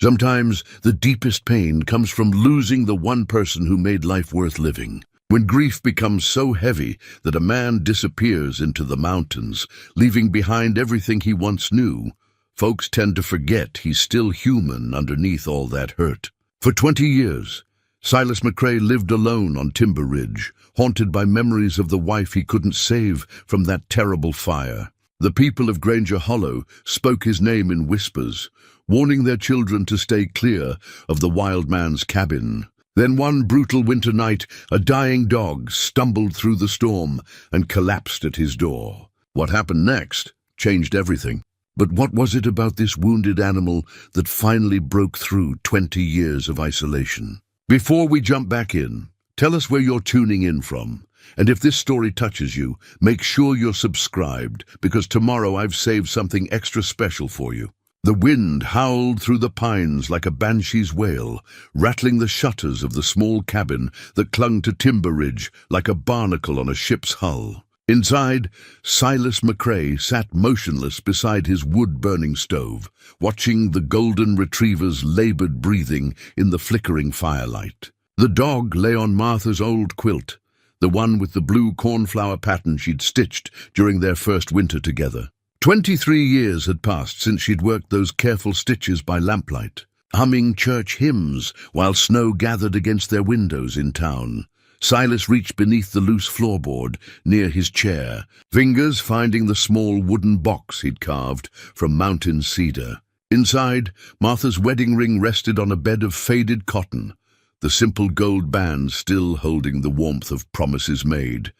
Sometimes the deepest pain comes from losing the one person who made life worth living. When grief becomes so heavy that a man disappears into the mountains, leaving behind everything he once knew, folks tend to forget he's still human underneath all that hurt. For 20 years, Silas McCrae lived alone on Timber Ridge, haunted by memories of the wife he couldn't save from that terrible fire. The people of Granger Hollow spoke his name in whispers, warning their children to stay clear of the wild man's cabin. Then one brutal winter night, a dying dog stumbled through the storm and collapsed at his door. What happened next changed everything. But what was it about this wounded animal that finally broke through 20 years of isolation? Before we jump back in, tell us where you're tuning in from. And if this story touches you, make sure you're subscribed, because tomorrow I've saved something extra special for you. The wind howled through the pines like a banshee's wail, rattling the shutters of the small cabin that clung to Timber Ridge like a barnacle on a ship's hull. Inside, Silas McCrae sat motionless beside his wood-burning stove, watching the golden retriever's labored breathing in the flickering firelight. The dog lay on Martha's old quilt, the one with the blue cornflower pattern she'd stitched during their first winter together. 23 years had passed since she'd worked those careful stitches by lamplight, humming church hymns while snow gathered against their windows in town. Silas reached beneath the loose floorboard near his chair, fingers finding the small wooden box he'd carved from mountain cedar. Inside, Martha's wedding ring rested on a bed of faded cotton, the simple gold band still holding the warmth of promises made,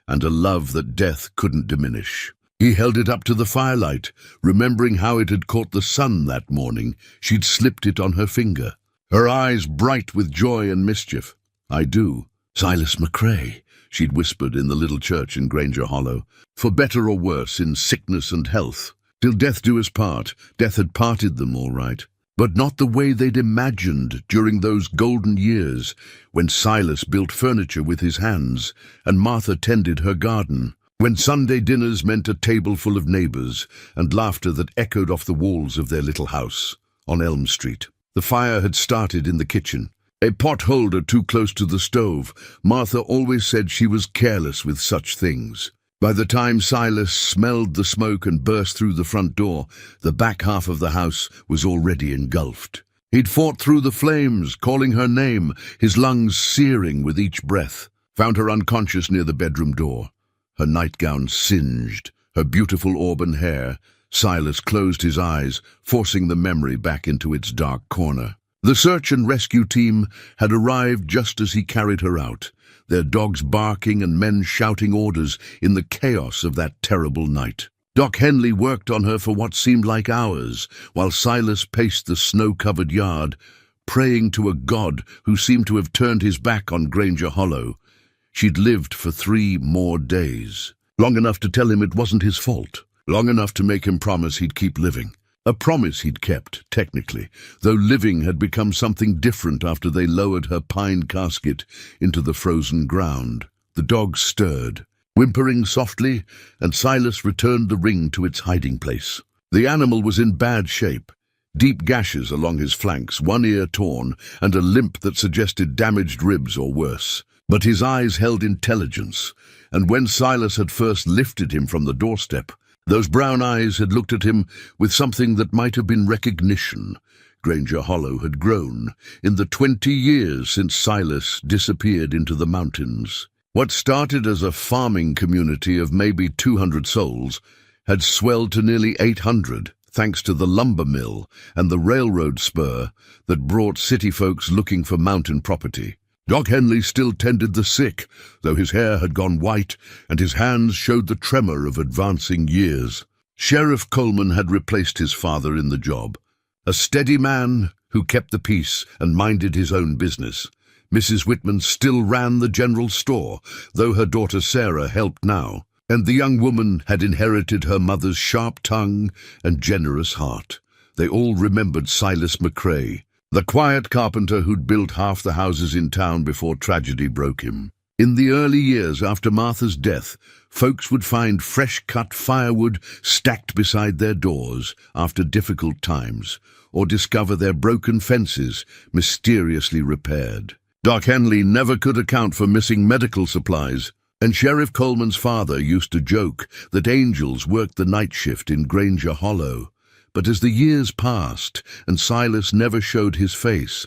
and a love that death couldn't diminish. He held it up to the firelight, remembering how it had caught the sun that morning. She'd slipped it on her finger, her eyes bright with joy and mischief. "I do, Silas McCrae," she'd whispered in the little church in Granger Hollow. For better or worse, in sickness and health, till death do us part, death had parted them all right. But not the way they'd imagined during those golden years when Silas built furniture with his hands and Martha tended her garden. When Sunday dinners meant a table full of neighbors and laughter that echoed off the walls of their little house on Elm Street. The fire had started in the kitchen, a pot holder too close to the stove. Martha always said she was careless with such things. By the time Silas smelled the smoke and burst through the front door, the back half of the house was already engulfed. He'd fought through the flames, calling her name, his lungs searing with each breath. Found her unconscious near the bedroom door, her nightgown singed, her beautiful auburn hair. Silas closed his eyes, forcing the memory back into its dark corner. The search and rescue team had arrived just as he carried her out, their dogs barking and men shouting orders in the chaos of that terrible night. Doc Henley worked on her for what seemed like hours, while Silas paced the snow-covered yard, praying to a God who seemed to have turned his back on Granger Hollow. She'd lived for 3 more days, long enough to tell him it wasn't his fault, long enough to make him promise he'd keep living. A promise he'd kept, technically, though living had become something different after they lowered her pine casket into the frozen ground. The dog stirred, whimpering softly, and Silas returned the ring to its hiding place. The animal was in bad shape, deep gashes along his flanks, one ear torn, and a limp that suggested damaged ribs or worse. But his eyes held intelligence, and when Silas had first lifted him from the doorstep, those brown eyes had looked at him with something that might have been recognition. Granger Hollow had grown in the 20 years since Silas disappeared into the mountains. What started as a farming community of maybe 200 souls had swelled to nearly 800, thanks to the lumber mill and the railroad spur that brought city folks looking for mountain property. Doc Henley still tended the sick, though his hair had gone white and his hands showed the tremor of advancing years. Sheriff Coleman had replaced his father in the job, a steady man who kept the peace and minded his own business. Mrs. Whitman still ran the general store, though her daughter Sarah helped now, and the young woman had inherited her mother's sharp tongue and generous heart. They all remembered Silas McCrae, the quiet carpenter who'd built half the houses in town before tragedy broke him. In the early years after Martha's death, folks would find fresh-cut firewood stacked beside their doors after difficult times, or discover their broken fences mysteriously repaired. Doc Henley never could account for missing medical supplies, and Sheriff Coleman's father used to joke that angels worked the night shift in Granger Hollow. But as the years passed and Silas never showed his face,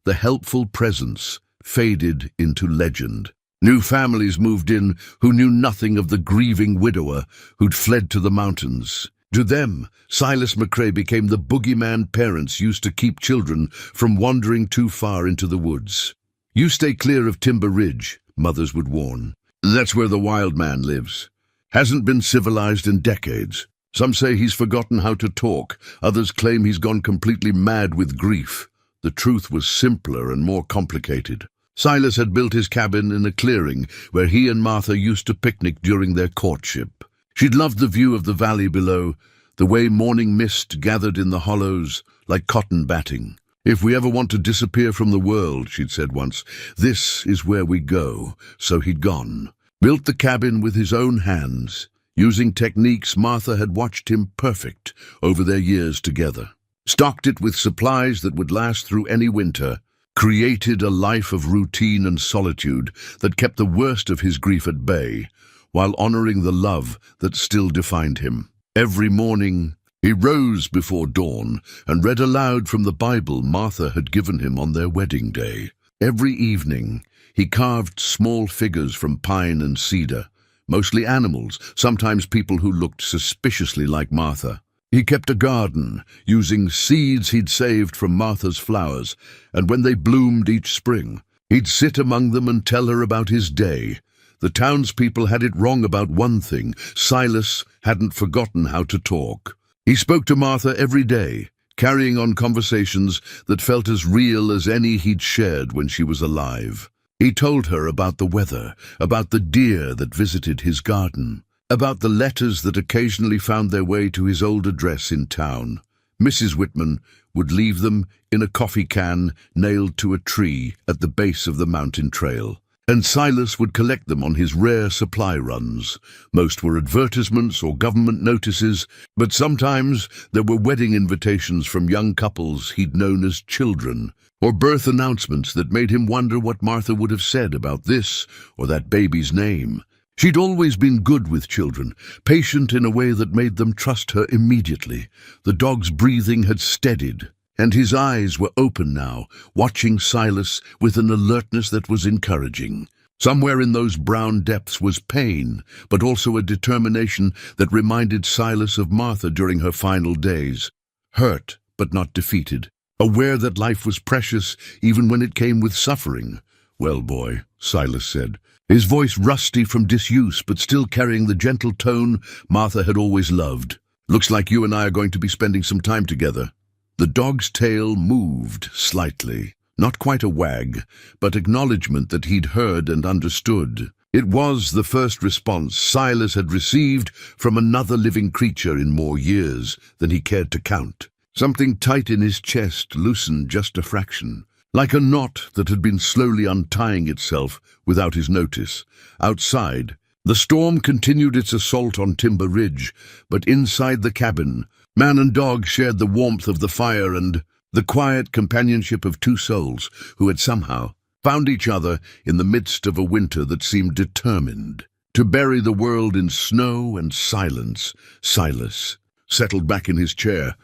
the helpful presence faded into legend. New families moved in who knew nothing of the grieving widower who'd fled to the mountains. To them, Silas McCrae became the boogeyman parents used to keep children from wandering too far into the woods. "You stay clear of Timber Ridge," mothers would warn. "That's where the wild man lives. Hasn't been civilized in decades. Some say he's forgotten how to talk. Others claim he's gone completely mad with grief." The truth was simpler and more complicated. Silas had built his cabin in a clearing where he and Martha used to picnic during their courtship. She'd loved the view of the valley below, the way morning mist gathered in the hollows like cotton batting. "If we ever want to disappear from the world," she'd said once, "this is where we go." So he'd gone. Built the cabin with his own hands, using techniques Martha had watched him perfect over their years together. Stocked it with supplies that would last through any winter, created a life of routine and solitude that kept the worst of his grief at bay, while honoring the love that still defined him. Every morning, he rose before dawn and read aloud from the Bible Martha had given him on their wedding day. Every evening, he carved small figures from pine and cedar, mostly animals, sometimes people who looked suspiciously like Martha. He kept a garden, using seeds he'd saved from Martha's flowers, and when they bloomed each spring, he'd sit among them and tell her about his day. The townspeople had it wrong about one thing: Silas hadn't forgotten how to talk. He spoke to Martha every day, carrying on conversations that felt as real as any he'd shared when she was alive. He told her about the weather, about the deer that visited his garden, about the letters that occasionally found their way to his old address in town. Mrs. Whitman would leave them in a coffee can nailed to a tree at the base of the mountain trail, and Silas would collect them on his rare supply runs. Most were advertisements or government notices, but sometimes there were wedding invitations from young couples he'd known as children, or birth announcements that made him wonder what Martha would have said about this or that baby's name. She'd always been good with children, patient in a way that made them trust her immediately. The dog's breathing had steadied, and his eyes were open now, watching Silas with an alertness that was encouraging. Somewhere in those brown depths was pain, but also a determination that reminded Silas of Martha during her final days. Hurt, but not defeated. Aware that life was precious even when it came with suffering. "Well, boy," Silas said, his voice rusty from disuse but still carrying the gentle tone Martha had always loved. "Looks like you and I are going to be spending some time together." The dog's tail moved slightly, not quite a wag, but acknowledgement that he'd heard and understood. It was the first response Silas had received from another living creature in more years than he cared to count. Something tight in his chest loosened just a fraction, like a knot that had been slowly untying itself without his notice. Outside, the storm continued its assault on Timber Ridge, but inside the cabin, man and dog shared the warmth of the fire and the quiet companionship of two souls who had somehow found each other in the midst of a winter that seemed determined to bury the world in snow and silence. Silas settled back in his chair,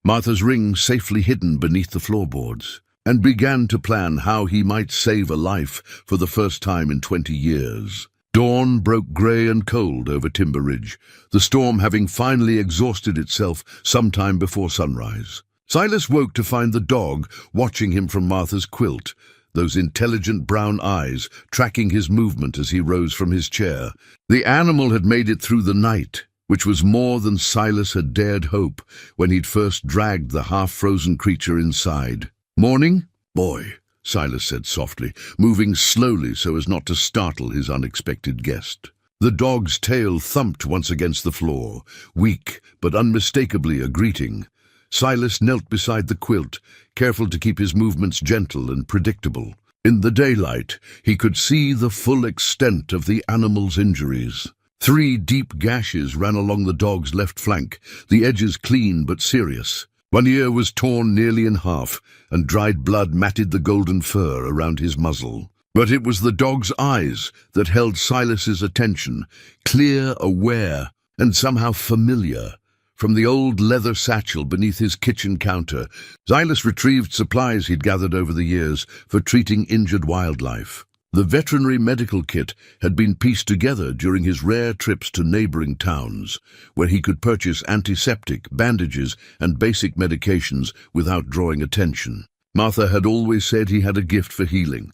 Martha's ring safely hidden beneath the floorboards, and began to plan how he might save a life for the first time in 20 years. Dawn broke grey and cold over Timber Ridge, the storm having finally exhausted itself sometime before sunrise. Silas woke to find the dog watching him from Martha's quilt, those intelligent brown eyes tracking his movement as he rose from his chair. The animal had made it through the night, which was more than Silas had dared hope when he'd first dragged the half-frozen creature inside. "Morning, boy," Silas said softly, moving slowly so as not to startle his unexpected guest. The dog's tail thumped once against the floor, weak but unmistakably a greeting. Silas knelt beside the quilt, careful to keep his movements gentle and predictable. In the daylight, he could see the full extent of the animal's injuries. 3 deep gashes ran along the dog's left flank, the edges clean but serious. One ear was torn nearly in half, and dried blood matted the golden fur around his muzzle. But it was the dog's eyes that held Silas's attention, clear, aware, and somehow familiar. From the old leather satchel beneath his kitchen counter, Silas retrieved supplies he'd gathered over the years for treating injured wildlife. The veterinary medical kit had been pieced together during his rare trips to neighboring towns, where he could purchase antiseptic, bandages, and basic medications without drawing attention. Martha had always said he had a gift for healing.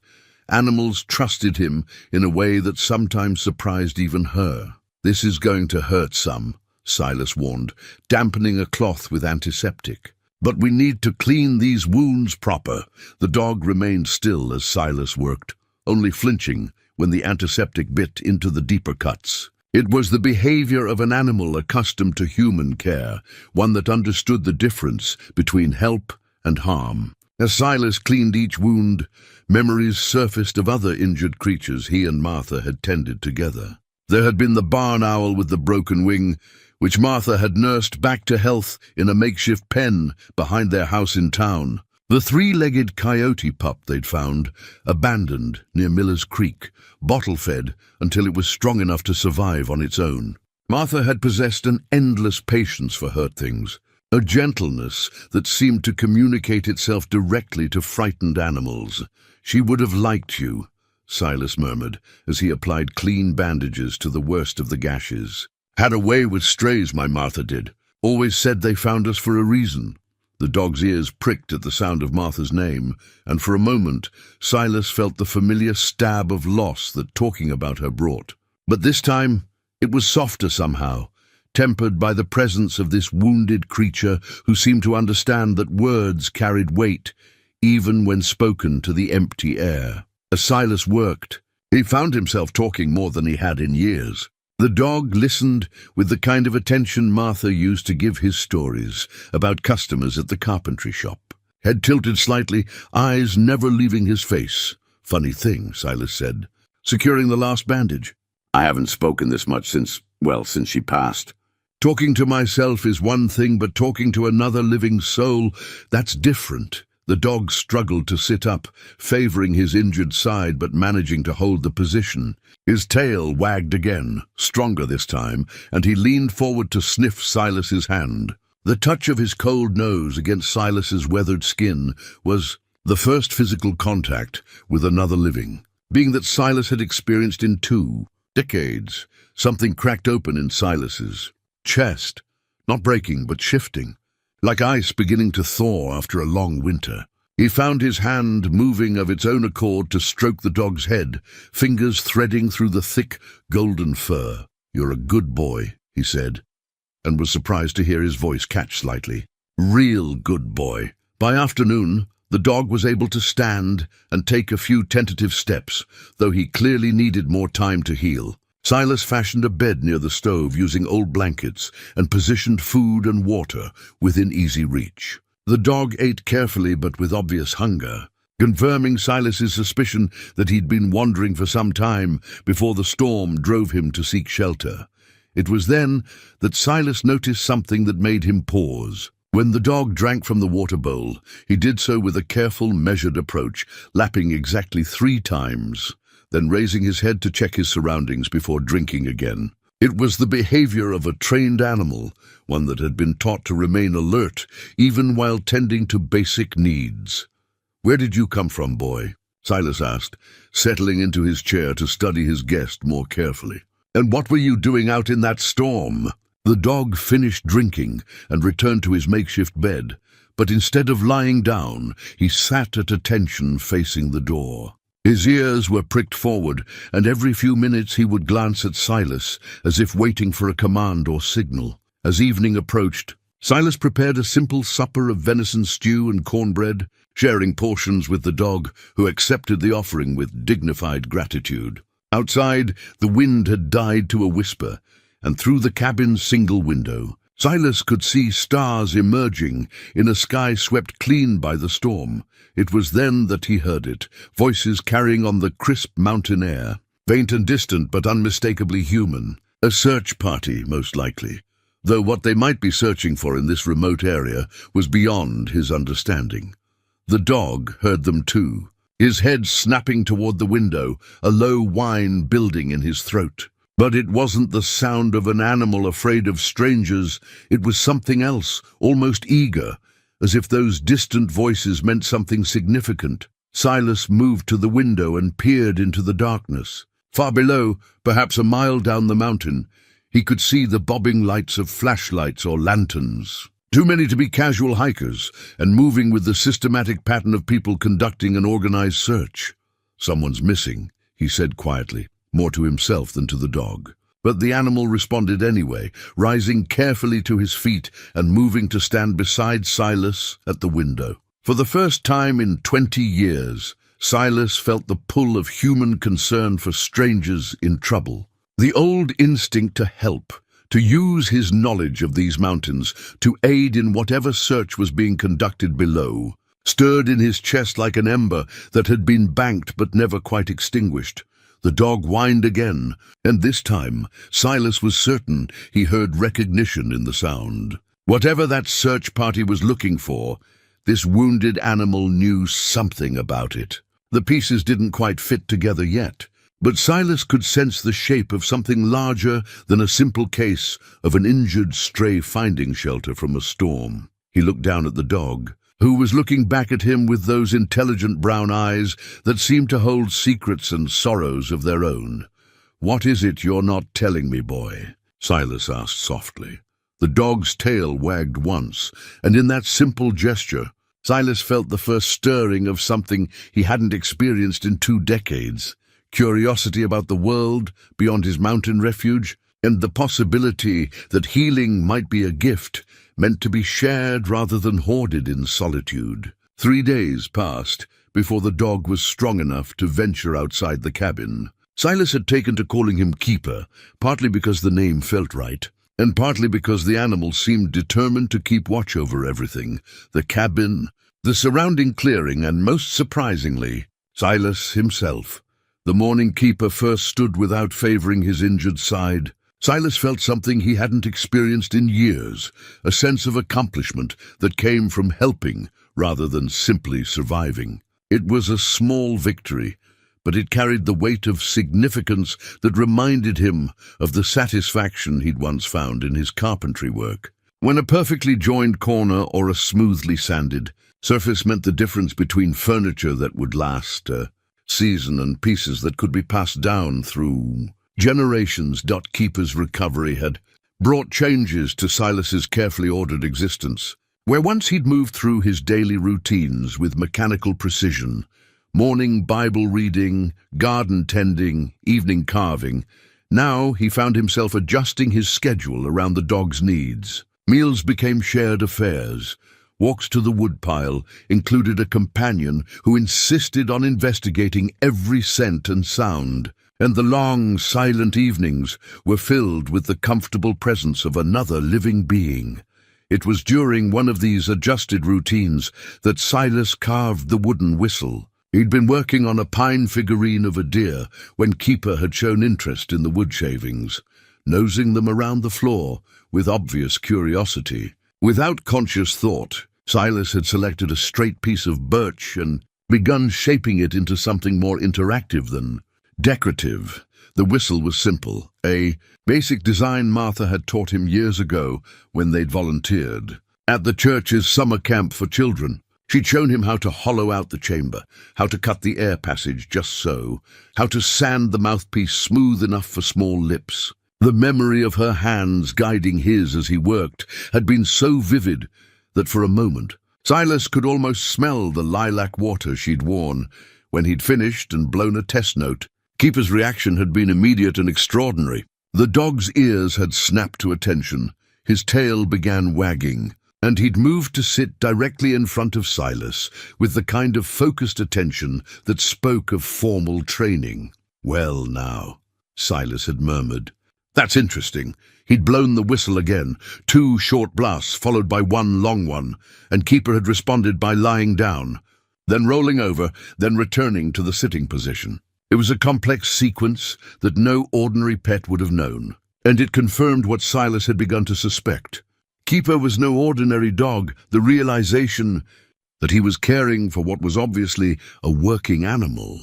Animals trusted him in a way that sometimes surprised even her. "This is going to hurt some," Silas warned, dampening a cloth with antiseptic. "But we need to clean these wounds proper." The dog remained still as Silas worked, only flinching when the antiseptic bit into the deeper cuts. It was the behavior of an animal accustomed to human care, one that understood the difference between help and harm. As Silas cleaned each wound, memories surfaced of other injured creatures he and Martha had tended together. There had been the barn owl with the broken wing, which Martha had nursed back to health in a makeshift pen behind their house in town. The 3-legged coyote pup they'd found, abandoned near Miller's Creek, bottle-fed until it was strong enough to survive on its own. Martha had possessed an endless patience for hurt things, a gentleness that seemed to communicate itself directly to frightened animals. "She would have liked you," Silas murmured as he applied clean bandages to the worst of the gashes. "Had a way with strays, my Martha did. Always said they found us for a reason." The dog's ears pricked at the sound of Martha's name, and for a moment Silas felt the familiar stab of loss that talking about her brought. But this time it was softer somehow, tempered by the presence of this wounded creature who seemed to understand that words carried weight, even when spoken to the empty air. As Silas worked, he found himself talking more than he had in years. The dog listened with the kind of attention Martha used to give his stories about customers at the carpentry shop. Head tilted slightly, eyes never leaving his face. "Funny thing," Silas said, securing the last bandage. "I haven't spoken this much since she passed. Talking to myself is one thing, but talking to another living soul, that's different." The dog struggled to sit up, favoring his injured side but managing to hold the position. His tail wagged again, stronger this time, and he leaned forward to sniff Silas's hand. The touch of his cold nose against Silas's weathered skin was the first physical contact with another living, being that Silas had experienced in 2 decades. Something cracked open in Silas's chest, not breaking but shifting, like ice beginning to thaw after a long winter. He found his hand moving of its own accord to stroke the dog's head, fingers threading through the thick, golden fur. "You're a good boy," he said, and was surprised to hear his voice catch slightly. "Real good boy." By afternoon, the dog was able to stand and take a few tentative steps, though he clearly needed more time to heal. Silas fashioned a bed near the stove using old blankets and positioned food and water within easy reach. The dog ate carefully but with obvious hunger, confirming Silas's suspicion that he'd been wandering for some time before the storm drove him to seek shelter. It was then that Silas noticed something that made him pause. When the dog drank from the water bowl, he did so with a careful, measured approach, lapping exactly 3 times. Then raising his head to check his surroundings before drinking again. It was the behavior of a trained animal, one that had been taught to remain alert even while tending to basic needs. "Where did you come from, boy?" Silas asked, settling into his chair to study his guest more carefully. "And what were you doing out in that storm?" The dog finished drinking and returned to his makeshift bed, but instead of lying down, he sat at attention facing the door. His ears were pricked forward, and every few minutes he would glance at Silas, as if waiting for a command or signal. As evening approached, Silas prepared a simple supper of venison stew and cornbread, sharing portions with the dog, who accepted the offering with dignified gratitude. Outside, the wind had died to a whisper, and through the cabin's single window, Silas could see stars emerging in a sky swept clean by the storm. It was then that he heard it, voices carrying on the crisp mountain air, faint and distant but unmistakably human. A search party, most likely, though what they might be searching for in this remote area was beyond his understanding. The dog heard them too, his head snapping toward the window, a low whine building in his throat. But it wasn't the sound of an animal afraid of strangers. It was something else, almost eager, as if those distant voices meant something significant. Silas moved to the window and peered into the darkness. Far below, perhaps a mile down the mountain, he could see the bobbing lights of flashlights or lanterns. Too many to be casual hikers, and moving with the systematic pattern of people conducting an organized search. "Someone's missing," he said quietly, more to himself than to the dog. But the animal responded anyway, rising carefully to his feet and moving to stand beside Silas at the window. For the first time in 20 years, Silas felt the pull of human concern for strangers in trouble. The old instinct to help, to use his knowledge of these mountains to aid in whatever search was being conducted below, stirred in his chest like an ember that had been banked but never quite extinguished. The dog whined again, and this time Silas was certain he heard recognition in the sound. Whatever that search party was looking for, this wounded animal knew something about it. The pieces didn't quite fit together yet, but Silas could sense the shape of something larger than a simple case of an injured stray finding shelter from a storm. He looked down at the dog, who was looking back at him with those intelligent brown eyes that seemed to hold secrets and sorrows of their own. "What is it you're not telling me, boy?" Silas asked softly. The dog's tail wagged once, and in that simple gesture, Silas felt the first stirring of something he hadn't experienced in 2 decades. Curiosity about the world beyond his mountain refuge, and the possibility that healing might be a gift meant to be shared rather than hoarded in solitude. 3 days passed before the dog was strong enough to venture outside the cabin. Silas had taken to calling him Keeper, partly because the name felt right, and partly because the animal seemed determined to keep watch over everything: the cabin, the surrounding clearing, and most surprisingly, Silas himself. The morning Keeper first stood without favoring his injured side. Silas felt something he hadn't experienced in years, a sense of accomplishment that came from helping rather than simply surviving. It was a small victory, but it carried the weight of significance that reminded him of the satisfaction he'd once found in his carpentry work. When a perfectly joined corner or a smoothly sanded surface meant the difference between furniture that would last a season and pieces that could be passed down through generations. Keeper's recovery had brought changes to Silas's carefully ordered existence. Where once he'd moved through his daily routines with mechanical precision, morning Bible reading, garden tending, evening carving, now he found himself adjusting his schedule around the dog's needs. Meals became shared affairs. Walks to the woodpile included a companion who insisted on investigating every scent and sound, and the long, silent evenings were filled with the comfortable presence of another living being. It was during one of these adjusted routines that Silas carved the wooden whistle. He'd been working on a pine figurine of a deer when Keeper had shown interest in the wood shavings, nosing them around the floor with obvious curiosity. Without conscious thought, Silas had selected a straight piece of birch and begun shaping it into something more interactive than decorative. The whistle was simple, a basic design Martha had taught him years ago when they'd volunteered at the church's summer camp for children. She'd shown him how to hollow out the chamber, how to cut the air passage just so, how to sand the mouthpiece smooth enough for small lips. The memory of her hands guiding his as he worked had been so vivid that for a moment Silas could almost smell the lilac water she'd worn. When he'd finished and blown a test note, Keeper's reaction had been immediate and extraordinary. The dog's ears had snapped to attention, his tail began wagging, and he'd moved to sit directly in front of Silas with the kind of focused attention that spoke of formal training. "Well now," Silas had murmured, That's interesting. He'd blown the whistle again, 2 short blasts followed by 1 long one, and Keeper had responded by lying down, then rolling over, then returning to the sitting position. It was a complex sequence that no ordinary pet would have known, and it confirmed what Silas had begun to suspect. Keeper was no ordinary dog. The realization that he was caring for what was obviously a working animal,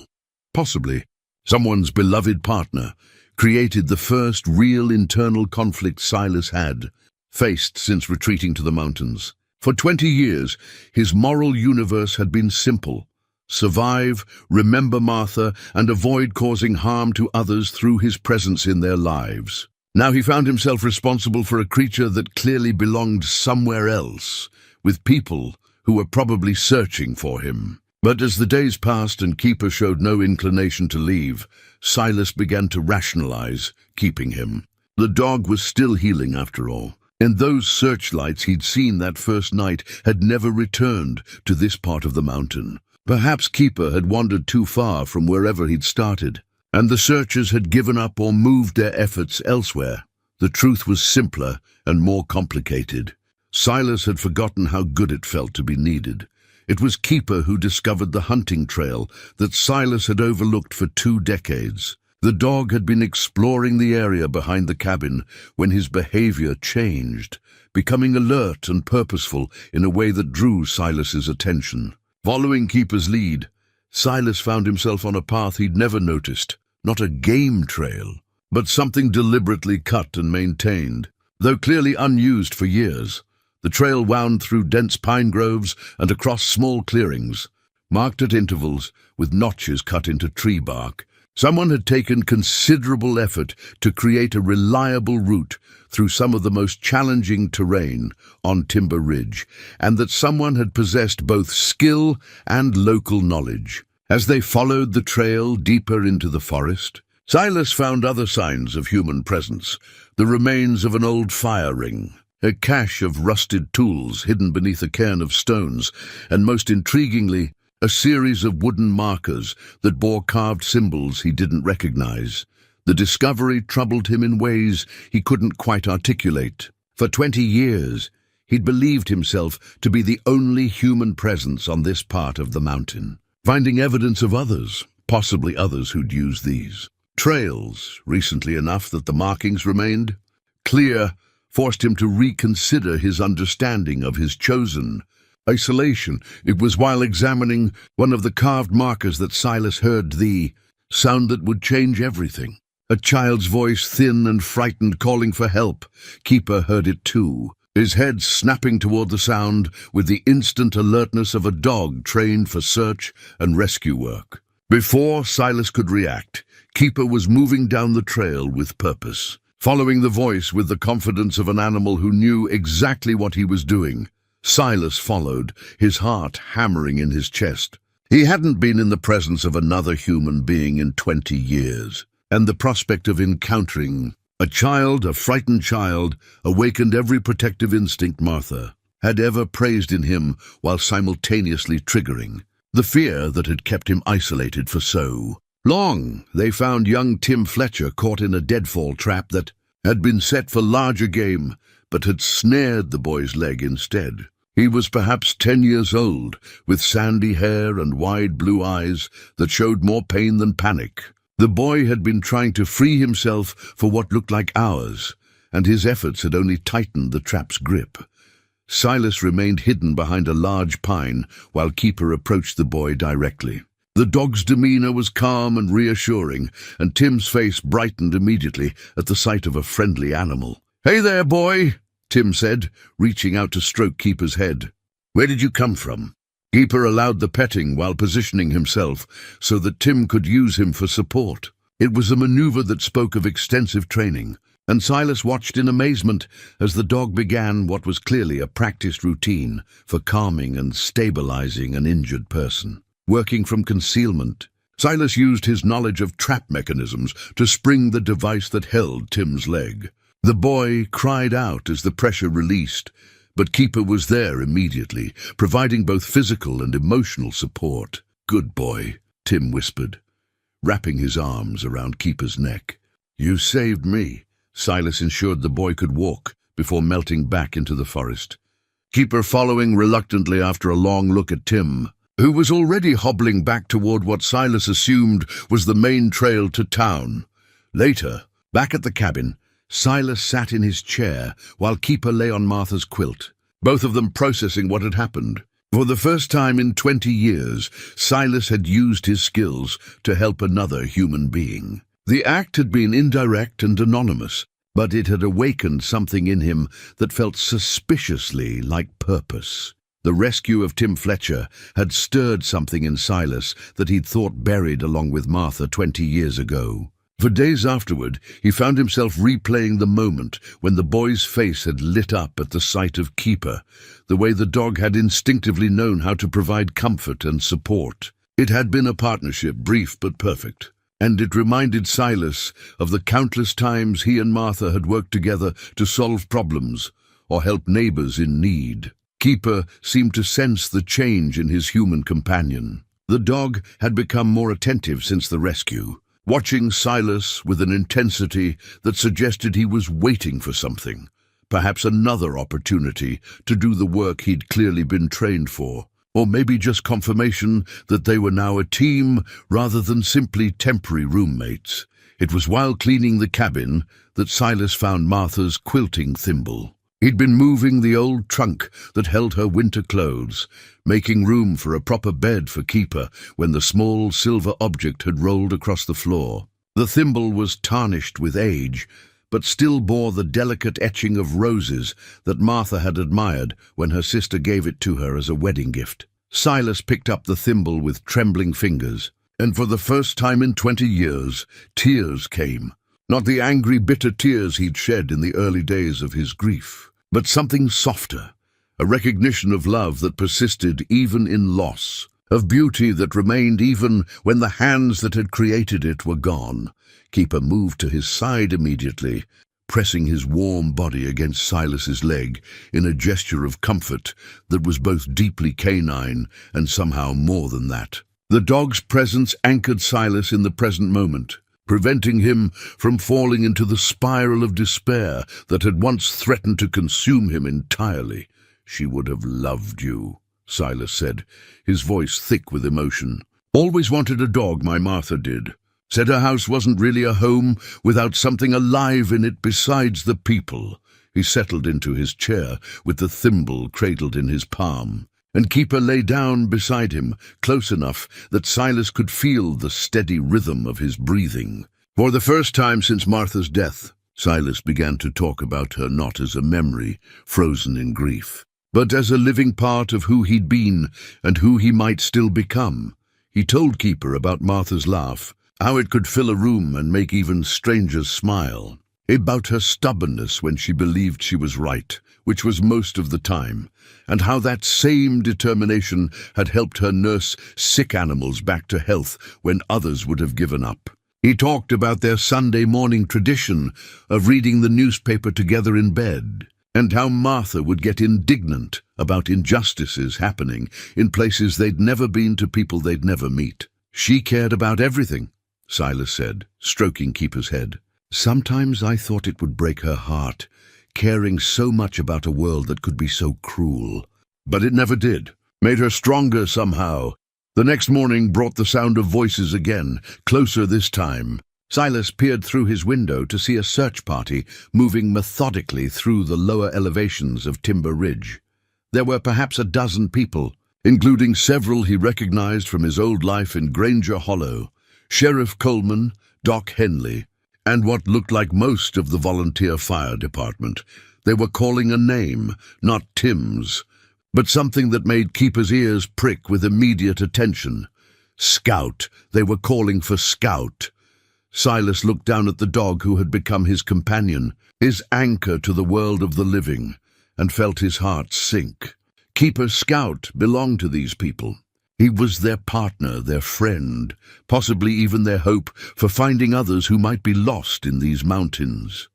possibly someone's beloved partner, created the first real internal conflict Silas had faced since retreating to the mountains. For 20 years, his moral universe had been simple: survive, remember Martha, and avoid causing harm to others through his presence in their lives. Now he found himself responsible for a creature that clearly belonged somewhere else, with people who were probably searching for him. But as the days passed and Keeper showed no inclination to leave, Silas began to rationalize keeping him. The dog was still healing after all, and those searchlights he'd seen that first night had never returned to this part of the mountain. Perhaps Keeper had wandered too far from wherever he'd started, and the searchers had given up or moved their efforts elsewhere. The truth was simpler and more complicated. Silas had forgotten how good it felt to be needed. It was Keeper who discovered the hunting trail that Silas had overlooked for 2 decades. The dog had been exploring the area behind the cabin when his behavior changed, becoming alert and purposeful in a way that drew Silas's attention. Following Keeper's lead, Silas found himself on a path he'd never noticed. Not a game trail, but something deliberately cut and maintained. Though clearly unused for years, the trail wound through dense pine groves and across small clearings, marked at intervals with notches cut into tree bark. Someone had taken considerable effort to create a reliable route through some of the most challenging terrain on Timber Ridge, and that someone had possessed both skill and local knowledge. As they followed the trail deeper into the forest, Silas found other signs of human presence: the remains of an old fire ring, a cache of rusted tools hidden beneath a cairn of stones, and most intriguingly, a series of wooden markers that bore carved symbols he didn't recognize. The discovery troubled him in ways he couldn't quite articulate. For 20 years, he'd believed himself to be the only human presence on this part of the mountain, finding evidence of others, possibly others who'd used these trails recently enough that the markings remained clear, forced him to reconsider his understanding of his chosen isolation. It was while examining one of the carved markers that Silas heard the sound that would change everything. A child's voice, thin and frightened, calling for help. Keeper heard it too, his head snapping toward the sound with the instant alertness of a dog trained for search and rescue work. Before Silas could react, Keeper was moving down the trail with purpose, following the voice with the confidence of an animal who knew exactly what he was doing. Silas followed, his heart hammering in his chest. He hadn't been in the presence of another human being in 20 years, and the prospect of encountering a frightened child, awakened every protective instinct Martha had ever praised in him, while simultaneously triggering the fear that had kept him isolated for so long. They found young Tim Fletcher caught in a deadfall trap that had been set for larger game, but had snared the boy's leg instead. He was perhaps 10 years old, with sandy hair and wide blue eyes that showed more pain than panic. The boy had been trying to free himself for what looked like hours, and his efforts had only tightened the trap's grip. Silas remained hidden behind a large pine while Keeper approached the boy directly. The dog's demeanor was calm and reassuring, and Tim's face brightened immediately at the sight of a friendly animal. "Hey there, boy," Tim said, reaching out to stroke Keeper's head. "Where did you come from?" Keeper allowed the petting while positioning himself so that Tim could use him for support. It was a maneuver that spoke of extensive training, and Silas watched in amazement as the dog began what was clearly a practiced routine for calming and stabilizing an injured person. Working from concealment, Silas used his knowledge of trap mechanisms to spring the device that held Tim's leg. The boy cried out as the pressure released, but Keeper was there immediately, providing both physical and emotional support. "Good boy," Tim whispered, wrapping his arms around Keeper's neck. "You saved me," Silas ensured the boy could walk before melting back into the forest. Keeper following reluctantly after a long look at Tim, who was already hobbling back toward what Silas assumed was the main trail to town. Later, back at the cabin, Silas sat in his chair while Keeper lay on Martha's quilt, both of them processing what had happened. For the first time in 20 years, Silas had used his skills to help another human being. The act had been indirect and anonymous, but it had awakened something in him that felt suspiciously like purpose. The rescue of Tim Fletcher had stirred something in Silas that he'd thought buried along with Martha 20 years ago. For days afterward, he found himself replaying the moment when the boy's face had lit up at the sight of Keeper, the way the dog had instinctively known how to provide comfort and support. It had been a partnership, brief but perfect, and it reminded Silas of the countless times he and Martha had worked together to solve problems or help neighbors in need. Keeper seemed to sense the change in his human companion. The dog had become more attentive since the rescue, watching Silas with an intensity that suggested he was waiting for something, perhaps another opportunity to do the work he'd clearly been trained for, or maybe just confirmation that they were now a team rather than simply temporary roommates. It was while cleaning the cabin that Silas found Martha's quilting thimble. He'd been moving the old trunk that held her winter clothes, making room for a proper bed for Keeper when the small silver object had rolled across the floor. The thimble was tarnished with age, but still bore the delicate etching of roses that Martha had admired when her sister gave it to her as a wedding gift. Silas picked up the thimble with trembling fingers, and for the first time in 20 years, tears came. Not the angry, bitter tears he'd shed in the early days of his grief, but something softer, a recognition of love that persisted even in loss, of beauty that remained even when the hands that had created it were gone. Keeper moved to his side immediately, pressing his warm body against Silas's leg in a gesture of comfort that was both deeply canine and somehow more than that. The dog's presence anchored Silas in the present moment, preventing him from falling into the spiral of despair that had once threatened to consume him entirely. "She would have loved you," Silas said, his voice thick with emotion. "Always wanted a dog, my Martha did. Said her house wasn't really a home without something alive in it besides the people." He settled into his chair with the thimble cradled in his palm, and Keeper lay down beside him, close enough that Silas could feel the steady rhythm of his breathing. For the first time since Martha's death, Silas began to talk about her not as a memory frozen in grief, but as a living part of who he'd been and who he might still become. He told Keeper about Martha's laugh, how it could fill a room and make even strangers smile, about her stubbornness when she believed she was right, which was most of the time, and how that same determination had helped her nurse sick animals back to health when others would have given up. He talked about their Sunday morning tradition of reading the newspaper together in bed, and how Martha would get indignant about injustices happening in places they'd never been to people they'd never meet. "She cared about everything," Silas said, stroking Keeper's head. "Sometimes I thought it would break her heart, caring so much about a world that could be so cruel. But it never did. Made her stronger somehow." The next morning brought the sound of voices again, closer this time. Silas peered through his window to see a search party moving methodically through the lower elevations of Timber Ridge. There were perhaps a dozen people, including several he recognized from his old life in Granger Hollow: Sheriff Coleman, Doc Henley, and what looked like most of the volunteer fire department. They were calling a name, not Tim's, but something that made Keeper's ears prick with immediate attention. Scout. They were calling for Scout. Silas looked down at the dog who had become his companion, his anchor to the world of the living, and felt his heart sink. Keeper Scout belonged to these people. He was their partner, their friend, possibly even their hope for finding others who might be lost in these mountains.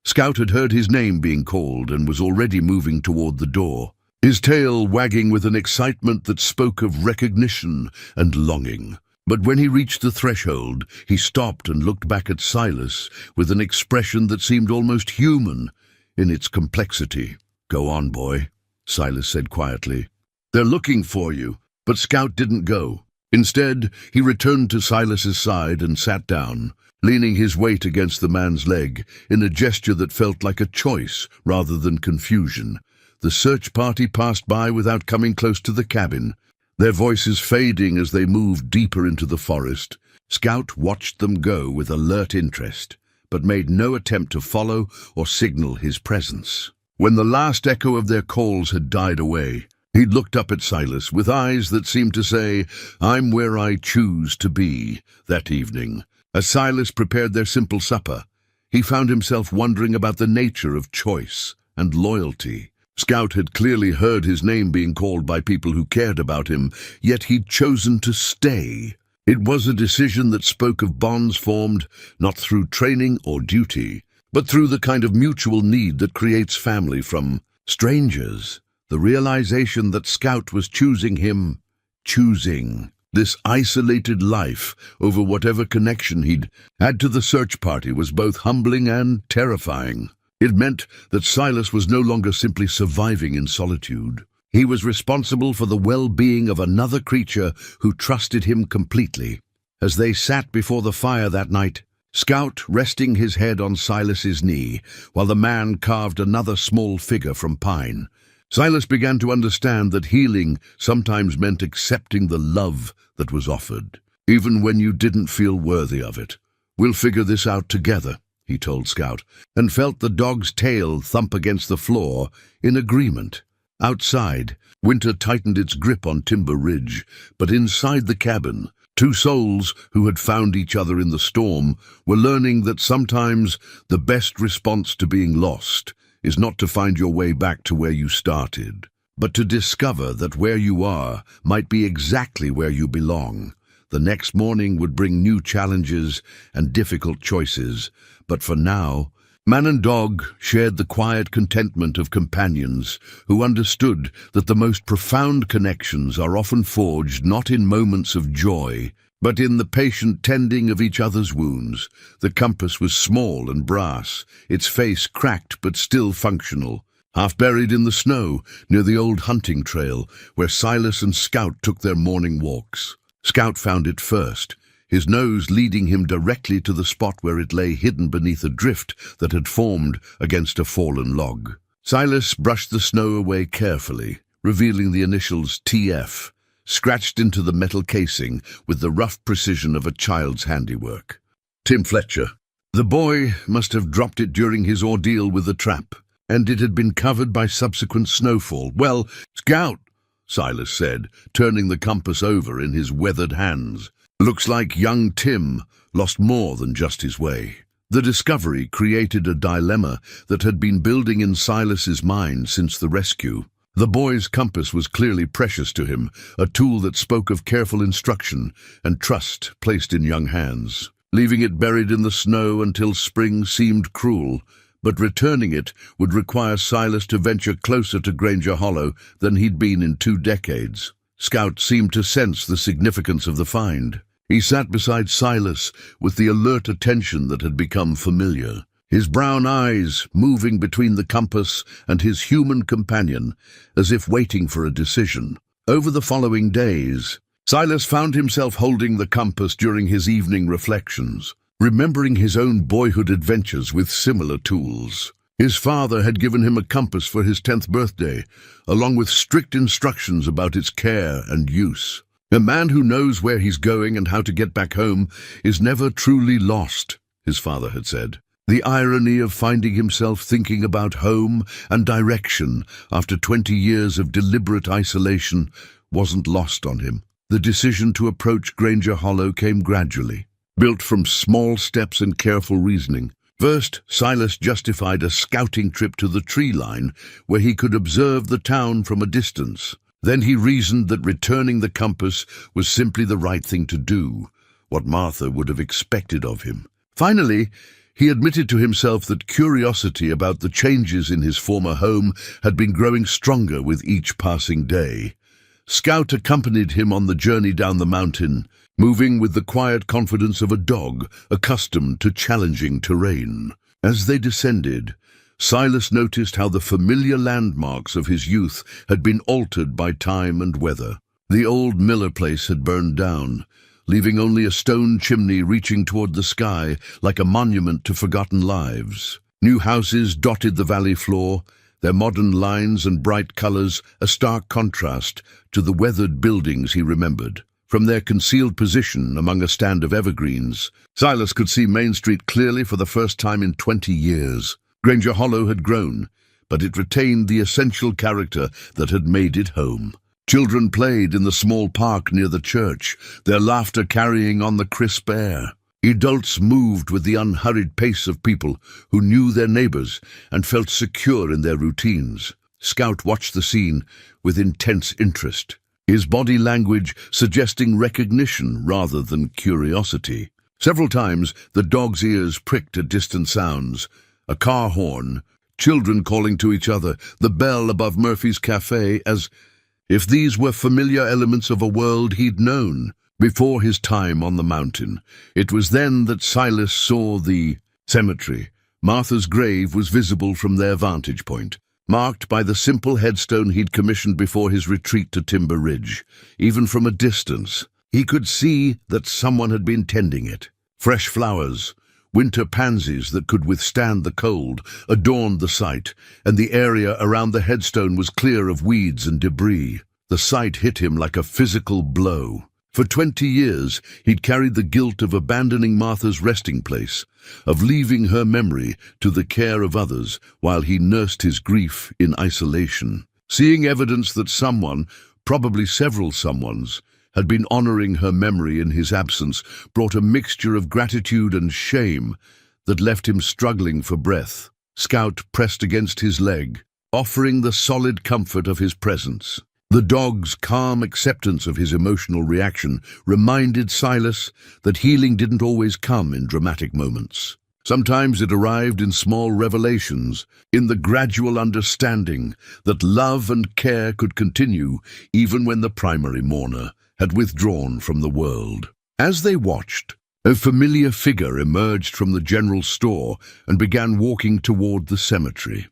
Scout had heard his name being called and was already moving toward the door, his tail wagging with an excitement that spoke of recognition and longing. But when he reached the threshold, he stopped and looked back at Silas with an expression that seemed almost human in its complexity. "Go on, boy," Silas said quietly. "They're looking for you." But Scout didn't go. Instead, he returned to Silas's side and sat down, leaning his weight against the man's leg in a gesture that felt like a choice rather than confusion. The search party passed by without coming close to the cabin, their voices fading as they moved deeper into the forest. Scout watched them go with alert interest, but made no attempt to follow or signal his presence. When the last echo of their calls had died away, he looked up at Silas with eyes that seemed to say, "I'm where I choose to be." That evening, as Silas prepared their simple supper, he found himself wondering about the nature of choice and loyalty. Scout had clearly heard his name being called by people who cared about him, yet he'd chosen to stay. It was a decision that spoke of bonds formed not through training or duty, but through the kind of mutual need that creates family from strangers. The realization that Scout was choosing him, choosing this isolated life over whatever connection he'd had to the search party, was both humbling and terrifying. It meant that Silas was no longer simply surviving in solitude. He was responsible for the well-being of another creature who trusted him completely. As they sat before the fire that night, Scout resting his head on Silas's knee, while the man carved another small figure from pine, Silas began to understand that healing sometimes meant accepting the love that was offered, even when you didn't feel worthy of it. "We'll figure this out together," he told Scout, and felt the dog's tail thump against the floor in agreement. Outside, winter tightened its grip on Timber Ridge, but inside the cabin, two souls who had found each other in the storm were learning that sometimes the best response to being lost is not to find your way back to where you started, but to discover that where you are might be exactly where you belong. The next morning would bring new challenges and difficult choices, but for now, man and dog shared the quiet contentment of companions who understood that the most profound connections are often forged not in moments of joy, but in the patient tending of each other's wounds. The compass was small and brass, its face cracked but still functional, half buried in the snow near the old hunting trail where Silas and Scout took their morning walks. Scout found it first, his nose leading him directly to the spot where it lay hidden beneath a drift that had formed against a fallen log. Silas brushed the snow away carefully, revealing the initials TF, scratched into the metal casing with the rough precision of a child's handiwork. Tim Fletcher. The boy must have dropped it during his ordeal with the trap, and it had been covered by subsequent snowfall. "Well, Scout," Silas said, turning the compass over in his weathered hands. "Looks like young Tim lost more than just his way." The discovery created a dilemma that had been building in Silas's mind since the rescue. The boy's compass was clearly precious to him, a tool that spoke of careful instruction and trust placed in young hands. Leaving it buried in the snow until spring seemed cruel, but returning it would require Silas to venture closer to Granger Hollow than he'd been in 2 decades. Scout seemed to sense the significance of the find. He sat beside Silas with the alert attention that had become familiar, his brown eyes moving between the compass and his human companion, as if waiting for a decision. Over the following days, Silas found himself holding the compass during his evening reflections, remembering his own boyhood adventures with similar tools. His father had given him a compass for his 10th birthday, along with strict instructions about its care and use. "A man who knows where he's going and how to get back home is never truly lost," his father had said. The irony of finding himself thinking about home and direction after 20 years of deliberate isolation wasn't lost on him. The decision to approach Granger Hollow came gradually, built from small steps and careful reasoning. First, Silas justified a scouting trip to the tree line where he could observe the town from a distance. Then he reasoned that returning the compass was simply the right thing to do, what Martha would have expected of him. Finally, he admitted to himself that curiosity about the changes in his former home had been growing stronger with each passing day. Scout accompanied him on the journey down the mountain, moving with the quiet confidence of a dog accustomed to challenging terrain. As they descended, Silas noticed how the familiar landmarks of his youth had been altered by time and weather. The old Miller place had burned down, leaving only a stone chimney reaching toward the sky like a monument to forgotten lives. New houses dotted the valley floor, their modern lines and bright colors a stark contrast to the weathered buildings he remembered. From their concealed position among a stand of evergreens, Silas could see Main Street clearly for the first time in 20 years. Granger Hollow had grown, but it retained the essential character that had made it home. Children played in the small park near the church, their laughter carrying on the crisp air. Adults moved with the unhurried pace of people who knew their neighbors and felt secure in their routines. Scout watched the scene with intense interest, his body language suggesting recognition rather than curiosity. Several times the dog's ears pricked at distant sounds, a car horn, children calling to each other, the bell above Murphy's Cafe, as if these were familiar elements of a world he'd known before his time on the mountain. It was then that Silas saw the cemetery. Martha's grave was visible from their vantage point, marked by the simple headstone he'd commissioned before his retreat to Timber Ridge. Even from a distance, he could see that someone had been tending it. Fresh flowers, winter pansies that could withstand the cold, adorned the site, and the area around the headstone was clear of weeds and debris. The sight hit him like a physical blow. For 20 years, he'd carried the guilt of abandoning Martha's resting place, of leaving her memory to the care of others while he nursed his grief in isolation. Seeing evidence that someone, probably several someones, had been honoring her memory in his absence brought a mixture of gratitude and shame that left him struggling for breath. Scout pressed against his leg, offering the solid comfort of his presence. The dog's calm acceptance of his emotional reaction reminded Silas that healing didn't always come in dramatic moments. Sometimes it arrived in small revelations, in the gradual understanding that love and care could continue even when the primary mourner had withdrawn from the world. As they watched, a familiar figure emerged from the general store and began walking toward the cemetery.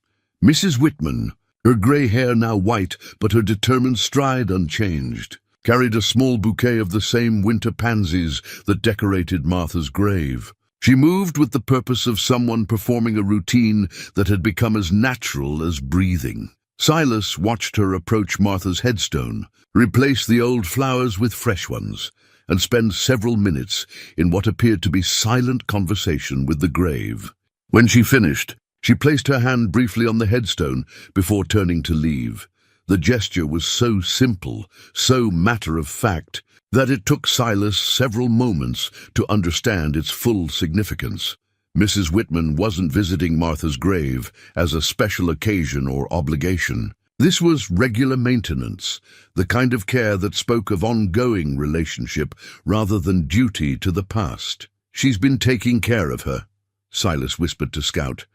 Mrs. Whitman, her grey hair now white but her determined stride unchanged, carried a small bouquet of the same winter pansies that decorated Martha's grave. She moved with the purpose of someone performing a routine that had become as natural as breathing. Silas watched her approach Martha's headstone, replace the old flowers with fresh ones, and spend several minutes in what appeared to be silent conversation with the grave. When she finished, she placed her hand briefly on the headstone before turning to leave. The gesture was so simple, so matter-of-fact, that it took Silas several moments to understand its full significance. Mrs. Whitman wasn't visiting Martha's grave as a special occasion or obligation. This was regular maintenance, the kind of care that spoke of ongoing relationship rather than duty to the past. "She's been taking care of her," Silas whispered to Scout.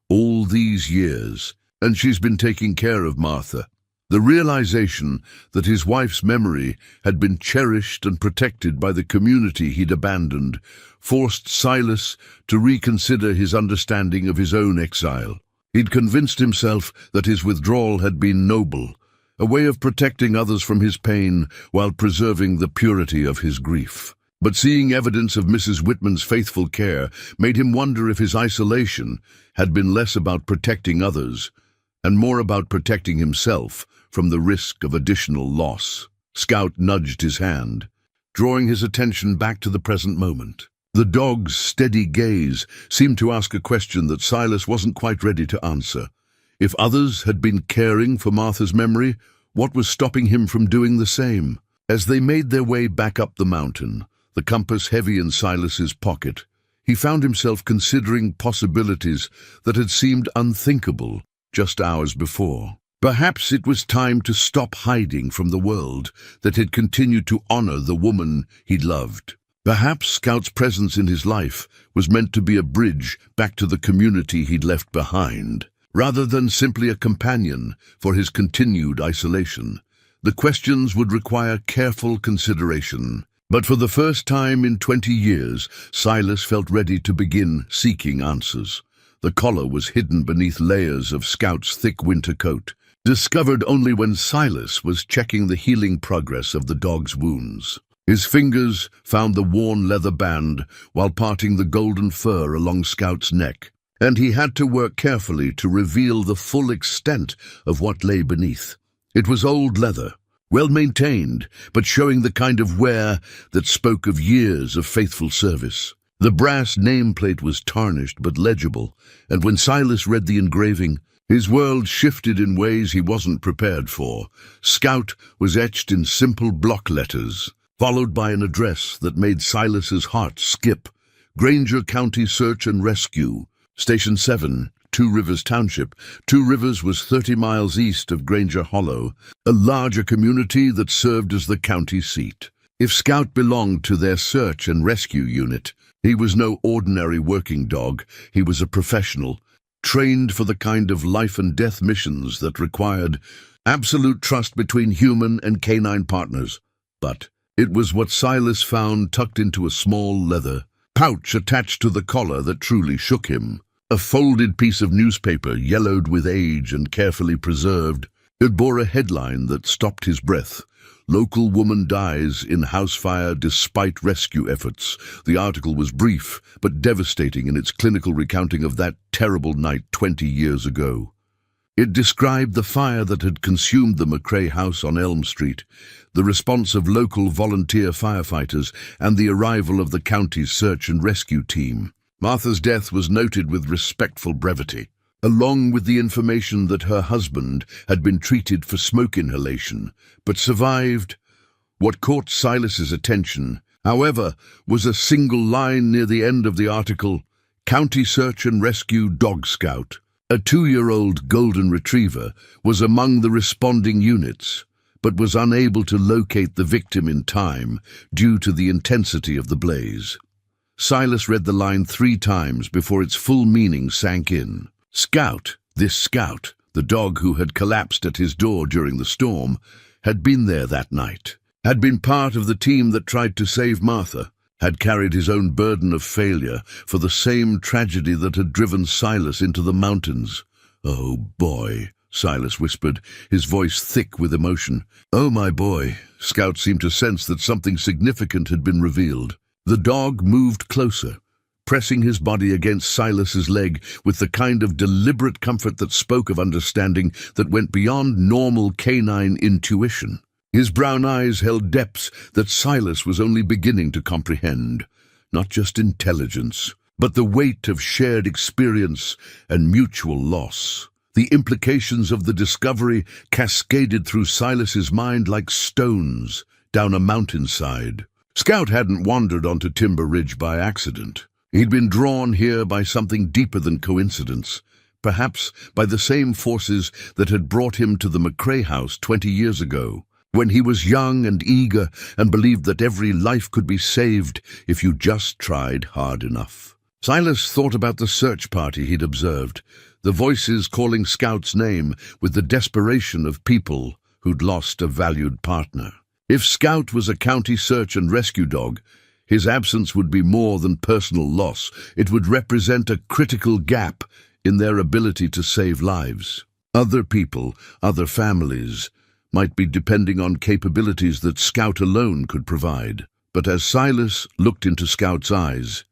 "All these years, and she's been taking care of Martha." The realization that his wife's memory had been cherished and protected by the community he'd abandoned forced Silas to reconsider his understanding of his own exile. He'd convinced himself that his withdrawal had been noble, a way of protecting others from his pain while preserving the purity of his grief. But seeing evidence of Mrs. Whitman's faithful care made him wonder if his isolation had been less about protecting others and more about protecting himself from the risk of additional loss. Scout nudged his hand, drawing his attention back to the present moment. The dog's steady gaze seemed to ask a question that Silas wasn't quite ready to answer. If others had been caring for Martha's memory, what was stopping him from doing the same? As they made their way back up the mountain, the compass heavy in Silas's pocket, he found himself considering possibilities that had seemed unthinkable just hours before. Perhaps it was time to stop hiding from the world that had continued to honor the woman he'd loved. Perhaps Scout's presence in his life was meant to be a bridge back to the community he'd left behind, rather than simply a companion for his continued isolation. The questions would require careful consideration. But for the first time in 20 years, Silas felt ready to begin seeking answers. The collar was hidden beneath layers of Scout's thick winter coat, discovered only when Silas was checking the healing progress of the dog's wounds. His fingers found the worn leather band while parting the golden fur along Scout's neck, and he had to work carefully to reveal the full extent of what lay beneath. It was old leather, well-maintained, but showing the kind of wear that spoke of years of faithful service. The brass nameplate was tarnished but legible, and when Silas read the engraving, his world shifted in ways he wasn't prepared for. Scout was etched in simple block letters, followed by an address that made Silas's heart skip. Granger County Search and Rescue, Station 7, Two Rivers Township. Two Rivers was 30 miles east of Granger Hollow, a larger community that served as the county seat. If Scout belonged to their search and rescue unit, he was no ordinary working dog. He was a professional, trained for the kind of life-and-death missions that required absolute trust between human and canine partners. But it was what Silas found tucked into a small leather pouch attached to the collar that truly shook him. A folded piece of newspaper, yellowed with age and carefully preserved. It bore a headline that stopped his breath. Local woman dies in house fire despite rescue efforts. The article was brief, but devastating in its clinical recounting of that terrible night 20 years ago. It described the fire that had consumed the McCrae house on Elm Street, the response of local volunteer firefighters, and the arrival of the county's search and rescue team. Martha's death was noted with respectful brevity, along with the information that her husband had been treated for smoke inhalation, but survived. What caught Silas's attention, however, was a single line near the end of the article: County Search and Rescue Dog Scout. A 2-year-old golden retriever was among the responding units, but was unable to locate the victim in time due to the intensity of the blaze. Silas read the line 3 times before its full meaning sank in. Scout, this Scout, the dog who had collapsed at his door during the storm, had been there that night, had been part of the team that tried to save Martha, had carried his own burden of failure for the same tragedy that had driven Silas into the mountains. "Oh, boy," Silas whispered, his voice thick with emotion. "Oh, my boy." Scout seemed to sense that something significant had been revealed. The dog moved closer, pressing his body against Silas's leg with the kind of deliberate comfort that spoke of understanding that went beyond normal canine intuition. His brown eyes held depths that Silas was only beginning to comprehend. Not just intelligence, but the weight of shared experience and mutual loss. The implications of the discovery cascaded through Silas's mind like stones down a mountainside. Scout hadn't wandered onto Timber Ridge by accident. He'd been drawn here by something deeper than coincidence, perhaps by the same forces that had brought him to the McCrae house 20 years ago, when he was young and eager and believed that every life could be saved if you just tried hard enough. Silas thought about the search party he'd observed, the voices calling Scout's name with the desperation of people who'd lost a valued partner. If Scout was a county search and rescue dog, his absence would be more than personal loss. It would represent a critical gap in their ability to save lives. Other people, other families, might be depending on capabilities that Scout alone could provide. But as Silas looked into Scout's eyes,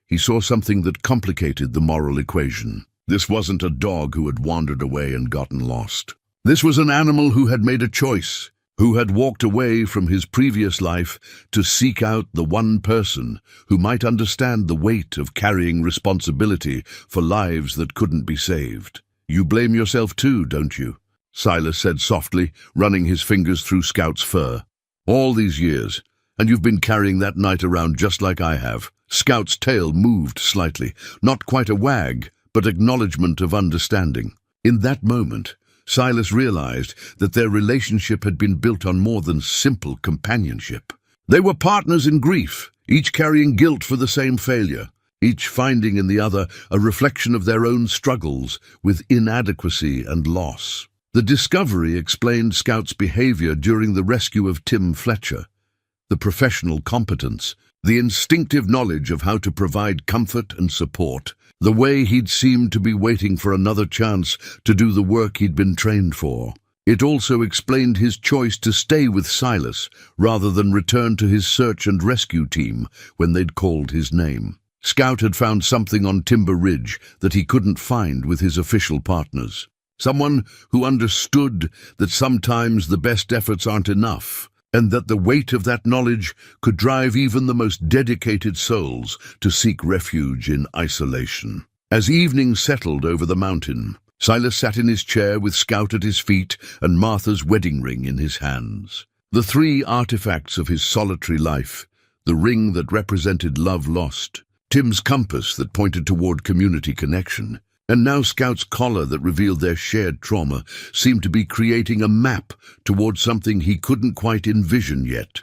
he saw something that complicated the moral equation. This wasn't a dog who had wandered away and gotten lost. This was an animal who had made a choice, who had walked away from his previous life to seek out the one person who might understand the weight of carrying responsibility for lives that couldn't be saved. "You blame yourself too, don't you?" Silas said softly, running his fingers through Scout's fur. "All these years, and you've been carrying that night around just like I have." Scout's tail moved slightly, not quite a wag, but acknowledgement of understanding. In that moment, Silas realized that their relationship had been built on more than simple companionship. They were partners in grief, each carrying guilt for the same failure, each finding in the other a reflection of their own struggles with inadequacy and loss. The discovery explained Scout's behavior during the rescue of Tim Fletcher. The professional competence, the instinctive knowledge of how to provide comfort and support, the way he'd seemed to be waiting for another chance to do the work he'd been trained for. It also explained his choice to stay with Silas rather than return to his search and rescue team when they'd called his name. Scout had found something on Timber Ridge that he couldn't find with his official partners. Someone who understood that sometimes the best efforts aren't enough, and that the weight of that knowledge could drive even the most dedicated souls to seek refuge in isolation. As evening settled over the mountain, Silas sat in his chair with Scout at his feet and Martha's wedding ring in his hands. The three artifacts of his solitary life, the ring that represented love lost, Tim's compass that pointed toward community connection, and now Scout's collar that revealed their shared trauma, seemed to be creating a map toward something he couldn't quite envision yet.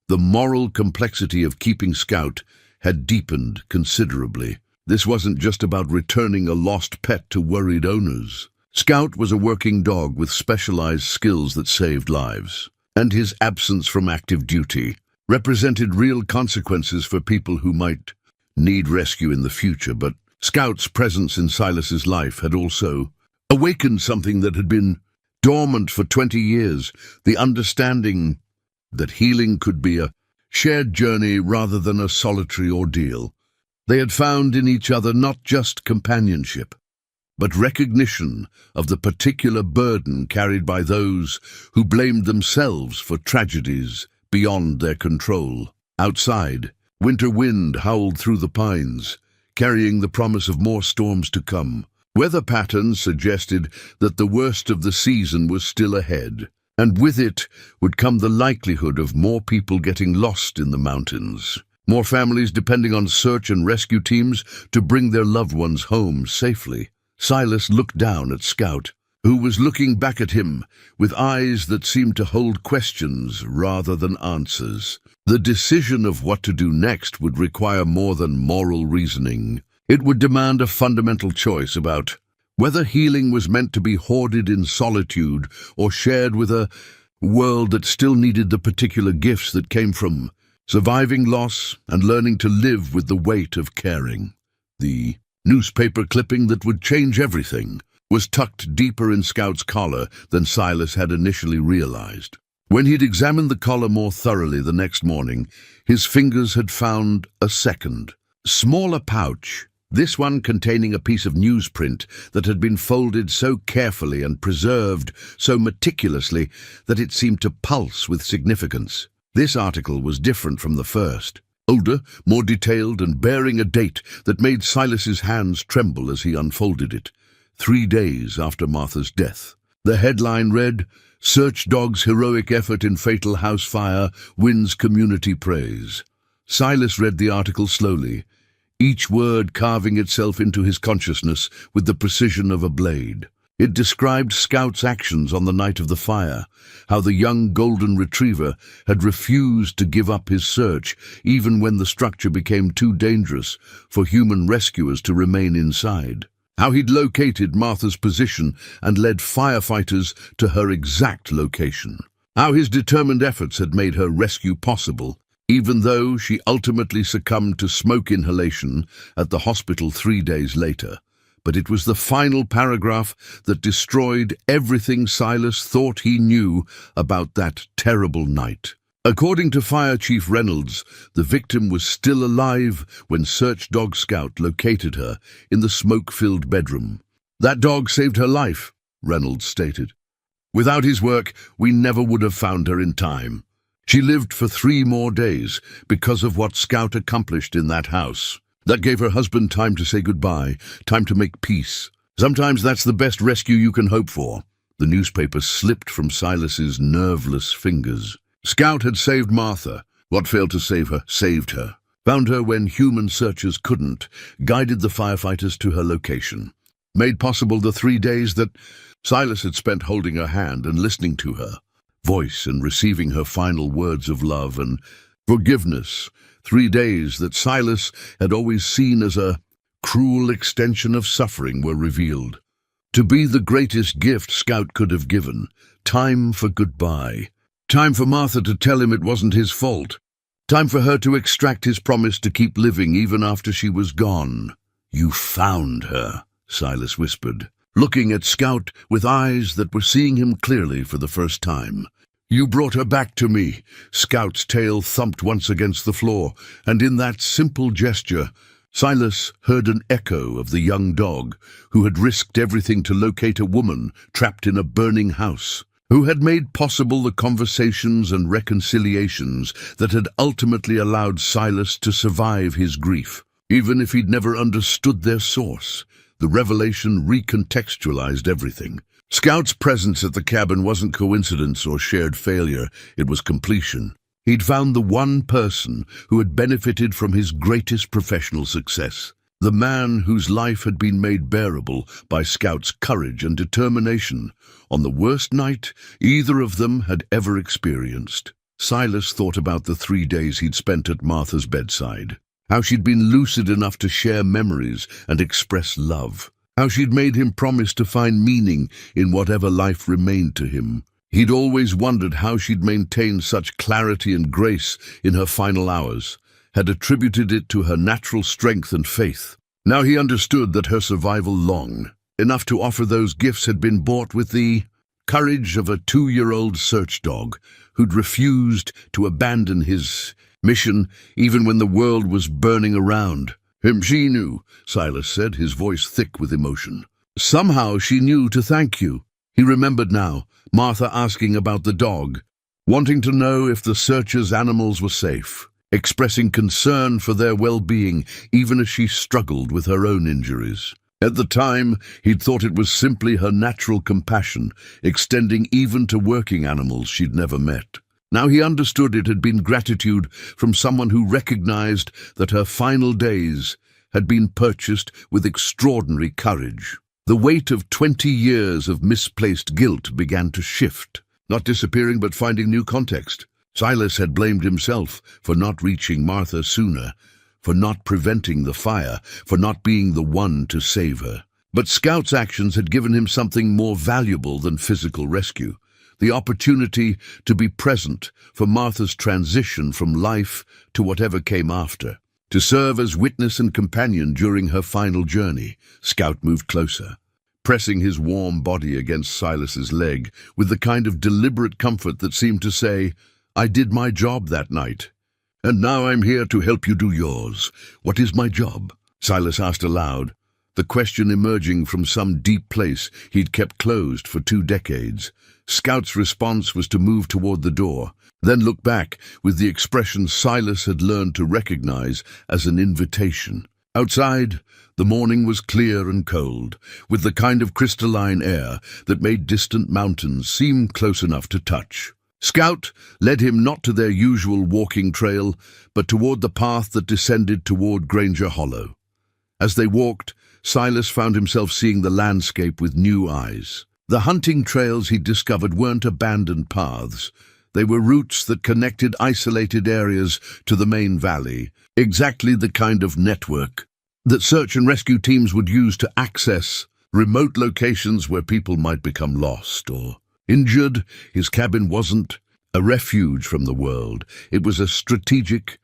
The moral complexity of keeping Scout had deepened considerably. This wasn't just about returning a lost pet to worried owners. Scout was a working dog with specialized skills that saved lives, and his absence from active duty represented real consequences for people who might need rescue in the future. But Scout's presence in Silas's life had also awakened something that had been dormant for 20 years, the understanding that healing could be a shared journey rather than a solitary ordeal. They had found in each other not just companionship, but recognition of the particular burden carried by those who blamed themselves for tragedies beyond their control. Outside, winter wind howled through the pines, carrying the promise of more storms to come. Weather patterns suggested that the worst of the season was still ahead, and with it would come the likelihood of more people getting lost in the mountains, more families depending on search and rescue teams to bring their loved ones home safely. Silas looked down at Scout, who was looking back at him with eyes that seemed to hold questions rather than answers. The decision of what to do next would require more than moral reasoning. It would demand a fundamental choice about whether healing was meant to be hoarded in solitude or shared with a world that still needed the particular gifts that came from surviving loss and learning to live with the weight of caring. The newspaper clipping that would change everything was tucked deeper in Scout's collar than Silas had initially realized. When he'd examined the collar more thoroughly the next morning, his fingers had found a second, smaller pouch, this one containing a piece of newsprint that had been folded so carefully and preserved so meticulously that it seemed to pulse with significance. This article was different from the first, older, more detailed, and bearing a date that made Silas's hands tremble as he unfolded it. 3 days after Martha's death. The headline read, "Search Dog's Heroic Effort in Fatal House Fire Wins Community Praise." Silas read the article slowly, each word carving itself into his consciousness with the precision of a blade. It described Scout's actions on the night of the fire, how the young golden retriever had refused to give up his search even when the structure became too dangerous for human rescuers to remain inside. How he'd located Martha's position and led firefighters to her exact location. How his determined efforts had made her rescue possible, even though she ultimately succumbed to smoke inhalation at the hospital 3 days later. But it was the final paragraph that destroyed everything Silas thought he knew about that terrible night. According to Fire Chief Reynolds, the victim was still alive when Search Dog Scout located her in the smoke-filled bedroom. "That dog saved her life," Reynolds stated. "Without his work, we never would have found her in time. She lived for 3 more days because of what Scout accomplished in that house. That gave her husband time to say goodbye, time to make peace. Sometimes that's the best rescue you can hope for." The newspaper slipped from Silas's nerveless fingers. Scout had saved Martha. What failed to save her, saved her. Found her when human searchers couldn't, guided the firefighters to her location. Made possible the 3 days that Silas had spent holding her hand and listening to her voice and receiving her final words of love and forgiveness. 3 days that Silas had always seen as a cruel extension of suffering were revealed. To be the greatest gift Scout could have given. Time for goodbye. Time for Martha to tell him it wasn't his fault. Time for her to extract his promise to keep living even after she was gone. "You found her," Silas whispered, looking at Scout with eyes that were seeing him clearly for the first time. "You brought her back to me." Scout's tail thumped once against the floor, and in that simple gesture, Silas heard an echo of the young dog who had risked everything to locate a woman trapped in a burning house, who had made possible the conversations and reconciliations that had ultimately allowed Silas to survive his grief. Even if he'd never understood their source, the revelation recontextualized everything. Scout's presence at the cabin wasn't coincidence or shared failure, it was completion. He'd found the one person who had benefited from his greatest professional success, the man whose life had been made bearable by Scout's courage and determination on the worst night either of them had ever experienced. Silas thought about the 3 days he'd spent at Martha's bedside, how she'd been lucid enough to share memories and express love, how she'd made him promise to find meaning in whatever life remained to him. He'd always wondered how she'd maintained such clarity and grace in her final hours, had attributed it to her natural strength and faith. Now he understood that her survival long enough to offer those gifts had been bought with the courage of a 2-year-old search dog who'd refused to abandon his mission even when the world was burning around him. "She knew," Silas said, his voice thick with emotion. "Somehow she knew to thank you." He remembered now, Martha asking about the dog, wanting to know if the searchers' animals were safe, expressing concern for their well-being even as she struggled with her own injuries. At the time, he'd thought it was simply her natural compassion, extending even to working animals she'd never met. Now he understood it had been gratitude from someone who recognized that her final days had been purchased with extraordinary courage. The weight of 20 years of misplaced guilt began to shift, not disappearing but finding new context. Silas had blamed himself for not reaching Martha sooner, for not preventing the fire, for not being the one to save her. But Scout's actions had given him something more valuable than physical rescue, the opportunity to be present for Martha's transition from life to whatever came after. To serve as witness and companion during her final journey. Scout moved closer, pressing his warm body against Silas's leg with the kind of deliberate comfort that seemed to say, "I did my job that night, and now I'm here to help you do yours." "What is my job?" Silas asked aloud, the question emerging from some deep place he'd kept closed for 2 decades. Scout's response was to move toward the door, then look back with the expression Silas had learned to recognize as an invitation. Outside, the morning was clear and cold, with the kind of crystalline air that made distant mountains seem close enough to touch. Scout led him not to their usual walking trail, but toward the path that descended toward Granger Hollow. As they walked, Silas found himself seeing the landscape with new eyes. The hunting trails he'd discovered weren't abandoned paths. They were routes that connected isolated areas to the main valley, exactly the kind of network that search and rescue teams would use to access remote locations where people might become lost or injured. His cabin wasn't a refuge from the world. It was a strategic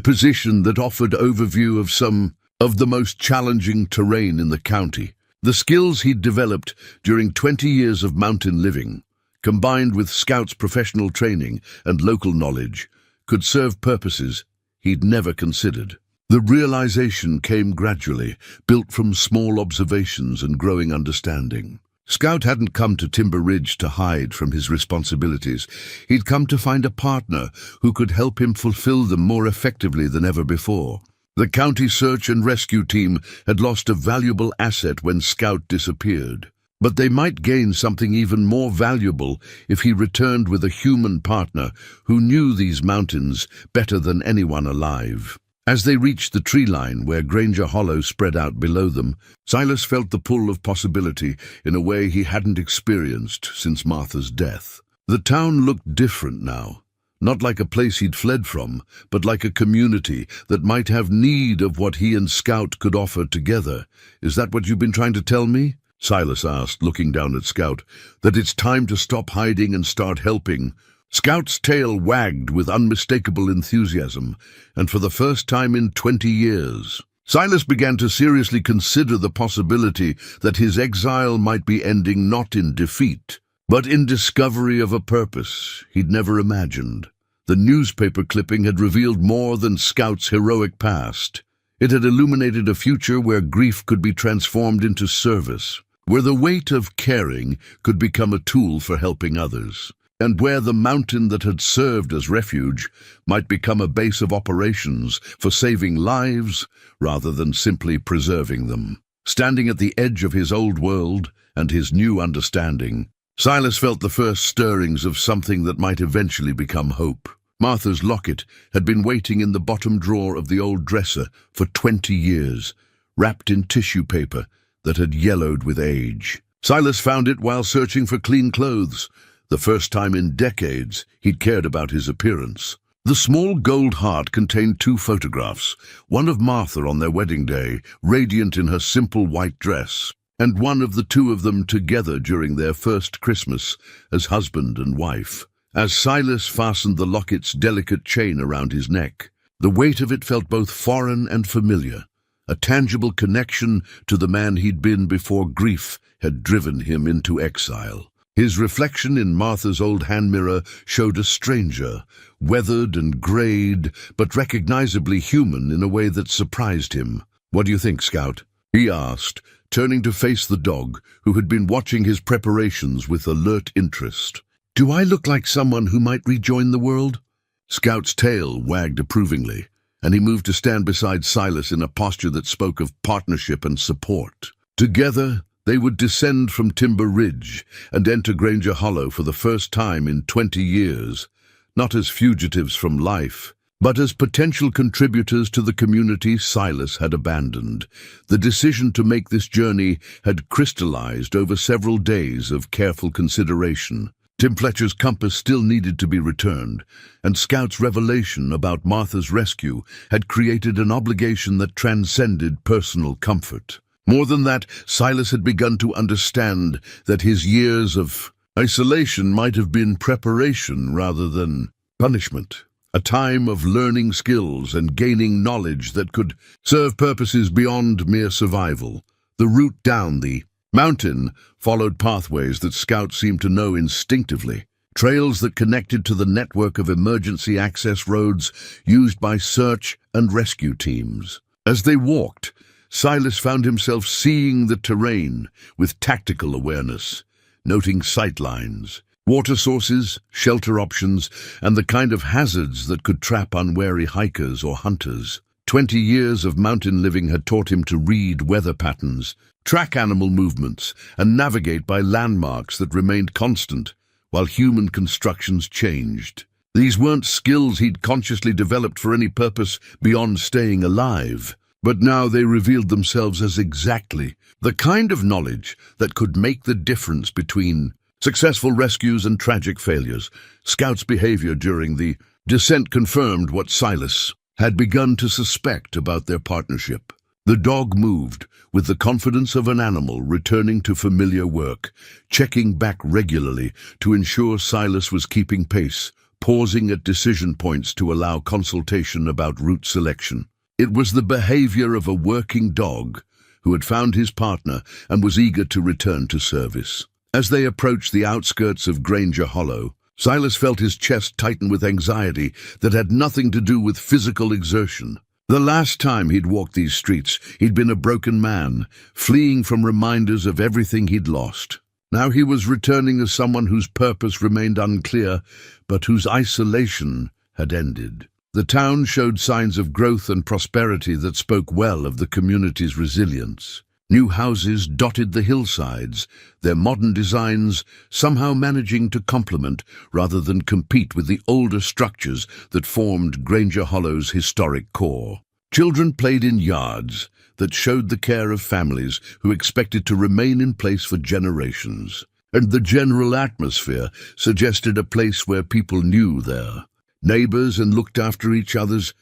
position that offered overview of some of the most challenging terrain in the county. The skills he'd developed during 20 years of mountain living, combined with Scout's professional training and local knowledge, could serve purposes he'd never considered. The realization came gradually, built from small observations and growing understanding. Scout hadn't come to Timber Ridge to hide from his responsibilities. He'd come to find a partner who could help him fulfill them more effectively than ever before. The county search and rescue team had lost a valuable asset when Scout disappeared, but they might gain something even more valuable if he returned with a human partner who knew these mountains better than anyone alive. As they reached the tree line where Granger Hollow spread out below them, Silas felt the pull of possibility in a way he hadn't experienced since Martha's death. The town looked different now. Not like a place he'd fled from, but like a community that might have need of what he and Scout could offer together. "Is that what you've been trying to tell me?" Silas asked, looking down at Scout. "That it's time to stop hiding and start helping." Scout's tail wagged with unmistakable enthusiasm, and for the first time in 20 years, Silas began to seriously consider the possibility that his exile might be ending not in defeat, but in discovery of a purpose he'd never imagined. The newspaper clipping had revealed more than Scout's heroic past. It had illuminated a future where grief could be transformed into service, where the weight of caring could become a tool for helping others, and where the mountain that had served as refuge might become a base of operations for saving lives rather than simply preserving them. Standing at the edge of his old world and his new understanding, Silas felt the first stirrings of something that might eventually become hope. Martha's locket had been waiting in the bottom drawer of the old dresser for 20 years, wrapped in tissue paper that had yellowed with age. Silas found it while searching for clean clothes, the first time in decades he'd cared about his appearance. The small gold heart contained 2 photographs, one of Martha on their wedding day, radiant in her simple white dress, and one of the 2 of them together during their first Christmas as husband and wife. As Silas fastened the locket's delicate chain around his neck, the weight of it felt both foreign and familiar, a tangible connection to the man he'd been before grief had driven him into exile. His reflection in Martha's old hand mirror showed a stranger, weathered and grayed, but recognizably human in a way that surprised him. "What do you think, Scout?" he asked, turning to face the dog, who had been watching his preparations with alert interest. "Do I look like someone who might rejoin the world?" Scout's tail wagged approvingly, and he moved to stand beside Silas in a posture that spoke of partnership and support. Together, they would descend from Timber Ridge and enter Granger Hollow for the first time in 20 years, not as fugitives from life, but as potential contributors to the community Silas had abandoned. The decision to make this journey had crystallized over several days of careful consideration. Tim Fletcher's compass still needed to be returned, and Scout's revelation about Martha's rescue had created an obligation that transcended personal comfort. More than that, Silas had begun to understand that his years of isolation might have been preparation rather than punishment, a time of learning skills and gaining knowledge that could serve purposes beyond mere survival. The route down the mountain followed pathways that Scout seemed to know instinctively, trails that connected to the network of emergency access roads used by search and rescue teams. As they walked, Silas found himself seeing the terrain with tactical awareness, noting sightlines, water sources, shelter options, and the kind of hazards that could trap unwary hikers or hunters. 20 years of mountain living had taught him to read weather patterns, track animal movements, and navigate by landmarks that remained constant while human constructions changed. These weren't skills he'd consciously developed for any purpose beyond staying alive, but now they revealed themselves as exactly the kind of knowledge that could make the difference between successful rescues and tragic failures. Scout's behavior during the descent confirmed what Silas had begun to suspect about their partnership. The dog moved with the confidence of an animal returning to familiar work, checking back regularly to ensure Silas was keeping pace, pausing at decision points to allow consultation about route selection. It was the behavior of a working dog who had found his partner and was eager to return to service. As they approached the outskirts of Granger Hollow, Silas felt his chest tighten with anxiety that had nothing to do with physical exertion. The last time he'd walked these streets, he'd been a broken man, fleeing from reminders of everything he'd lost. Now he was returning as someone whose purpose remained unclear, but whose isolation had ended. The town showed signs of growth and prosperity that spoke well of the community's resilience. New houses dotted the hillsides, their modern designs somehow managing to complement rather than compete with the older structures that formed Granger Hollow's historic core. Children played in yards that showed the care of families who expected to remain in place for generations, and the general atmosphere suggested a place where people knew their neighbors and looked after each other's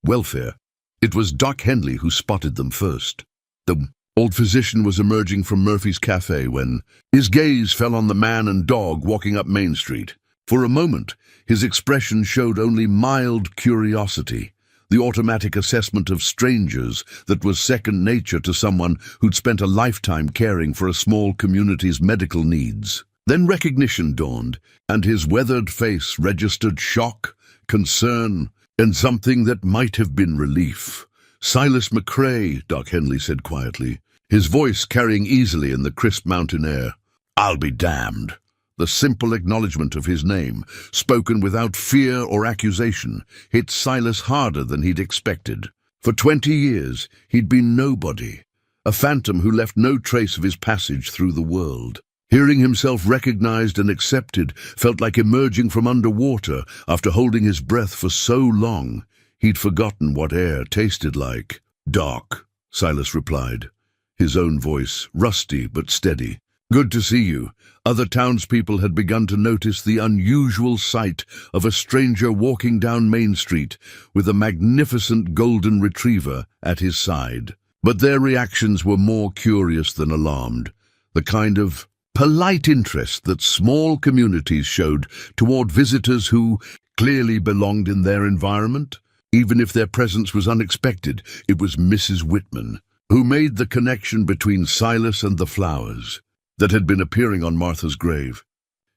welfare. It was Doc Henley who spotted them first. The Old Physician was emerging from Murphy's Cafe when his gaze fell on the man and dog walking up Main Street. For a moment, his expression showed only mild curiosity, the automatic assessment of strangers that was second nature to someone who'd spent a lifetime caring for a small community's medical needs. Then recognition dawned, and his weathered face registered shock, concern, and something that might have been relief. "Silas McCrae," Doc Henley said quietly, his voice carrying easily in the crisp mountain air. "I'll be damned." The simple acknowledgement of his name, spoken without fear or accusation, hit Silas harder than he'd expected. For 20 years, he'd been nobody, a phantom who left no trace of his passage through the world. Hearing himself recognized and accepted felt like emerging from underwater after holding his breath for so long. He'd forgotten what air tasted like. "Doc," Silas replied, his own voice rusty but steady. "Good to see you." Other townspeople had begun to notice the unusual sight of a stranger walking down Main Street with a magnificent golden retriever at his side. But their reactions were more curious than alarmed, the kind of polite interest that small communities showed toward visitors who clearly belonged in their environment. Even if their presence was unexpected, it was Mrs. Whitman who made the connection between Silas and the flowers that had been appearing on Martha's grave.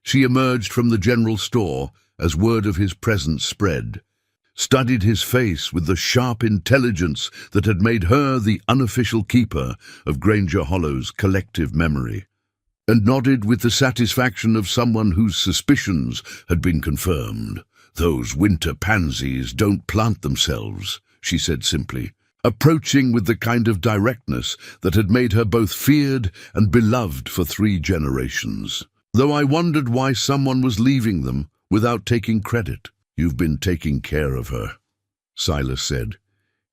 She emerged from the general store as word of his presence spread, studied his face with the sharp intelligence that had made her the unofficial keeper of Granger Hollow's collective memory, and nodded with the satisfaction of someone whose suspicions had been confirmed. "Those winter pansies don't plant themselves," she said simply, approaching with the kind of directness that had made her both feared and beloved for 3 generations. Though I wondered why someone was leaving them without taking credit. "You've been taking care of her," Silas said,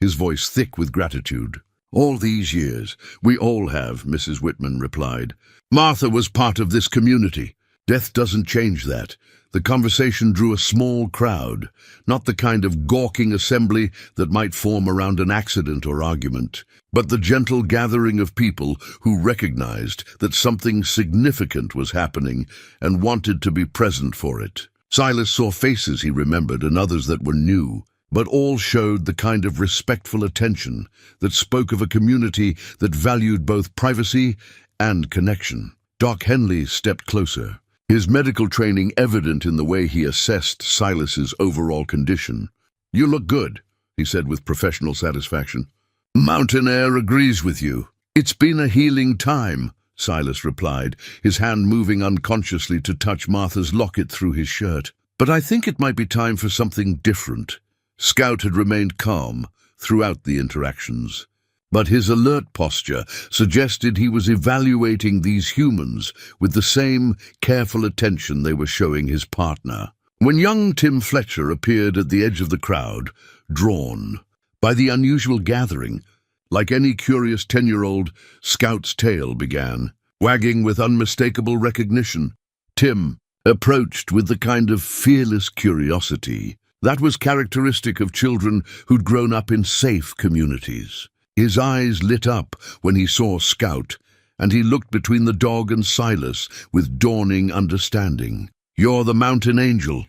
his voice thick with gratitude. "All these years, we all have," Mrs. Whitman replied. "Martha was part of this community. Death doesn't change that." The conversation drew a small crowd, not the kind of gawking assembly that might form around an accident or argument, but the gentle gathering of people who recognized that something significant was happening and wanted to be present for it. Silas saw faces he remembered and others that were new, but all showed the kind of respectful attention that spoke of a community that valued both privacy and connection. Doc Henley stepped closer, his medical training evident in the way he assessed Silas's overall condition. "You look good," he said with professional satisfaction. "Mountain air agrees with you." "It's been a healing time," Silas replied, his hand moving unconsciously to touch Martha's locket through his shirt. "But I think it might be time for something different." Scout had remained calm throughout the interactions, but his alert posture suggested he was evaluating these humans with the same careful attention they were showing his partner. When young Tim Fletcher appeared at the edge of the crowd, drawn by the unusual gathering, like any curious 10-year-old, Scout's tail began, wagging with unmistakable recognition. Tim approached with the kind of fearless curiosity that was characteristic of children who'd grown up in safe communities. His eyes lit up when he saw Scout, and he looked between the dog and Silas with dawning understanding. "You're the mountain angel,"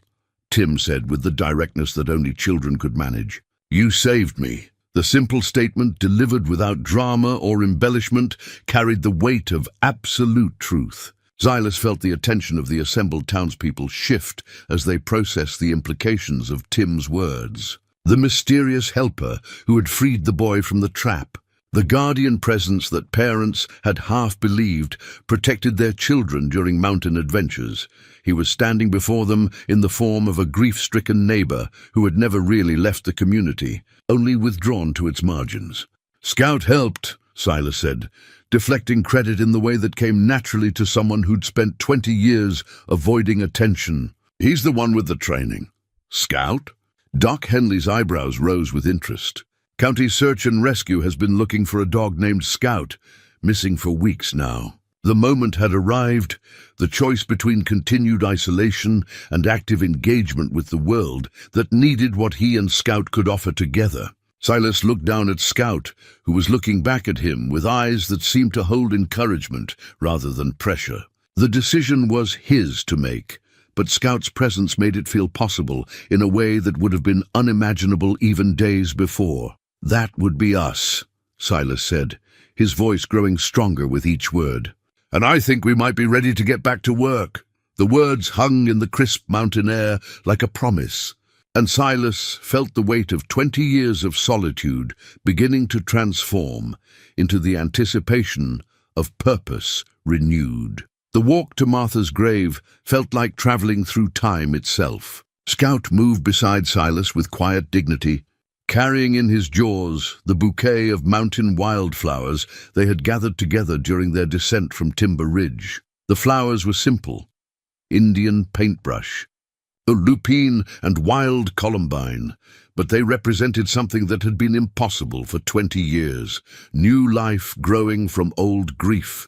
Tim said with the directness that only children could manage. "You saved me." The simple statement, delivered without drama or embellishment, carried the weight of absolute truth. Silas felt the attention of the assembled townspeople shift as they processed the implications of Tim's words. The mysterious helper who had freed the boy from the trap, the guardian presence that parents had half believed protected their children during mountain adventures. He was standing before them in the form of a grief-stricken neighbor who had never really left the community, only withdrawn to its margins. "Scout helped," Silas said, deflecting credit in the way that came naturally to someone who'd spent 20 years avoiding attention. "He's the one with the training." "Scout?" Doc Henley's eyebrows rose with interest. "County Search and Rescue has been looking for a dog named Scout, missing for weeks now." The moment had arrived, the choice between continued isolation and active engagement with the world that needed what he and Scout could offer together. Silas looked down at Scout, who was looking back at him with eyes that seemed to hold encouragement rather than pressure. The decision was his to make, but Scout's presence made it feel possible in a way that would have been unimaginable even days before. "That would be us," Silas said, his voice growing stronger with each word. "And I think we might be ready to get back to work." The words hung in the crisp mountain air like a promise, and Silas felt the weight of 20 years of solitude beginning to transform into the anticipation of purpose renewed. The walk to Martha's grave felt like traveling through time itself. Scout moved beside Silas with quiet dignity, carrying in his jaws the bouquet of mountain wildflowers they had gathered together during their descent from Timber Ridge. The flowers were simple: Indian paintbrush, a lupine and wild columbine, but they represented something that had been impossible for 20 years, new life growing from old grief,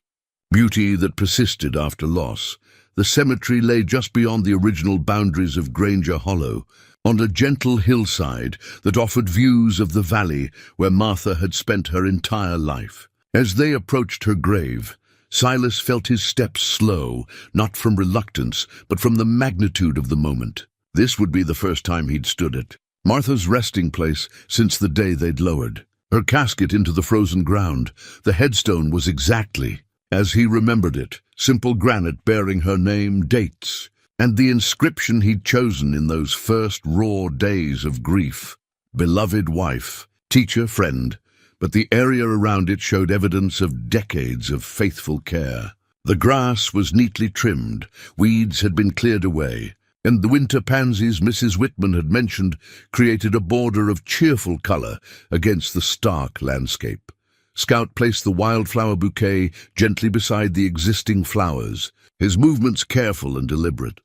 beauty that persisted after loss. The cemetery lay just beyond the original boundaries of Granger Hollow, on a gentle hillside that offered views of the valley where Martha had spent her entire life. As they approached her grave, Silas felt his steps slow, not from reluctance, but from the magnitude of the moment. This would be the first time he'd stood it. Martha's resting place since the day they'd lowered her casket into the frozen ground. The headstone was exactly as he remembered it, simple granite bearing her name, dates, and the inscription he'd chosen in those first raw days of grief. Beloved wife, teacher, friend. But the area around it showed evidence of decades of faithful care. The grass was neatly trimmed, weeds had been cleared away, and the winter pansies Mrs. Whitman had mentioned created a border of cheerful color against the stark landscape. Scout placed the wildflower bouquet gently beside the existing flowers, his movements careful and deliberate.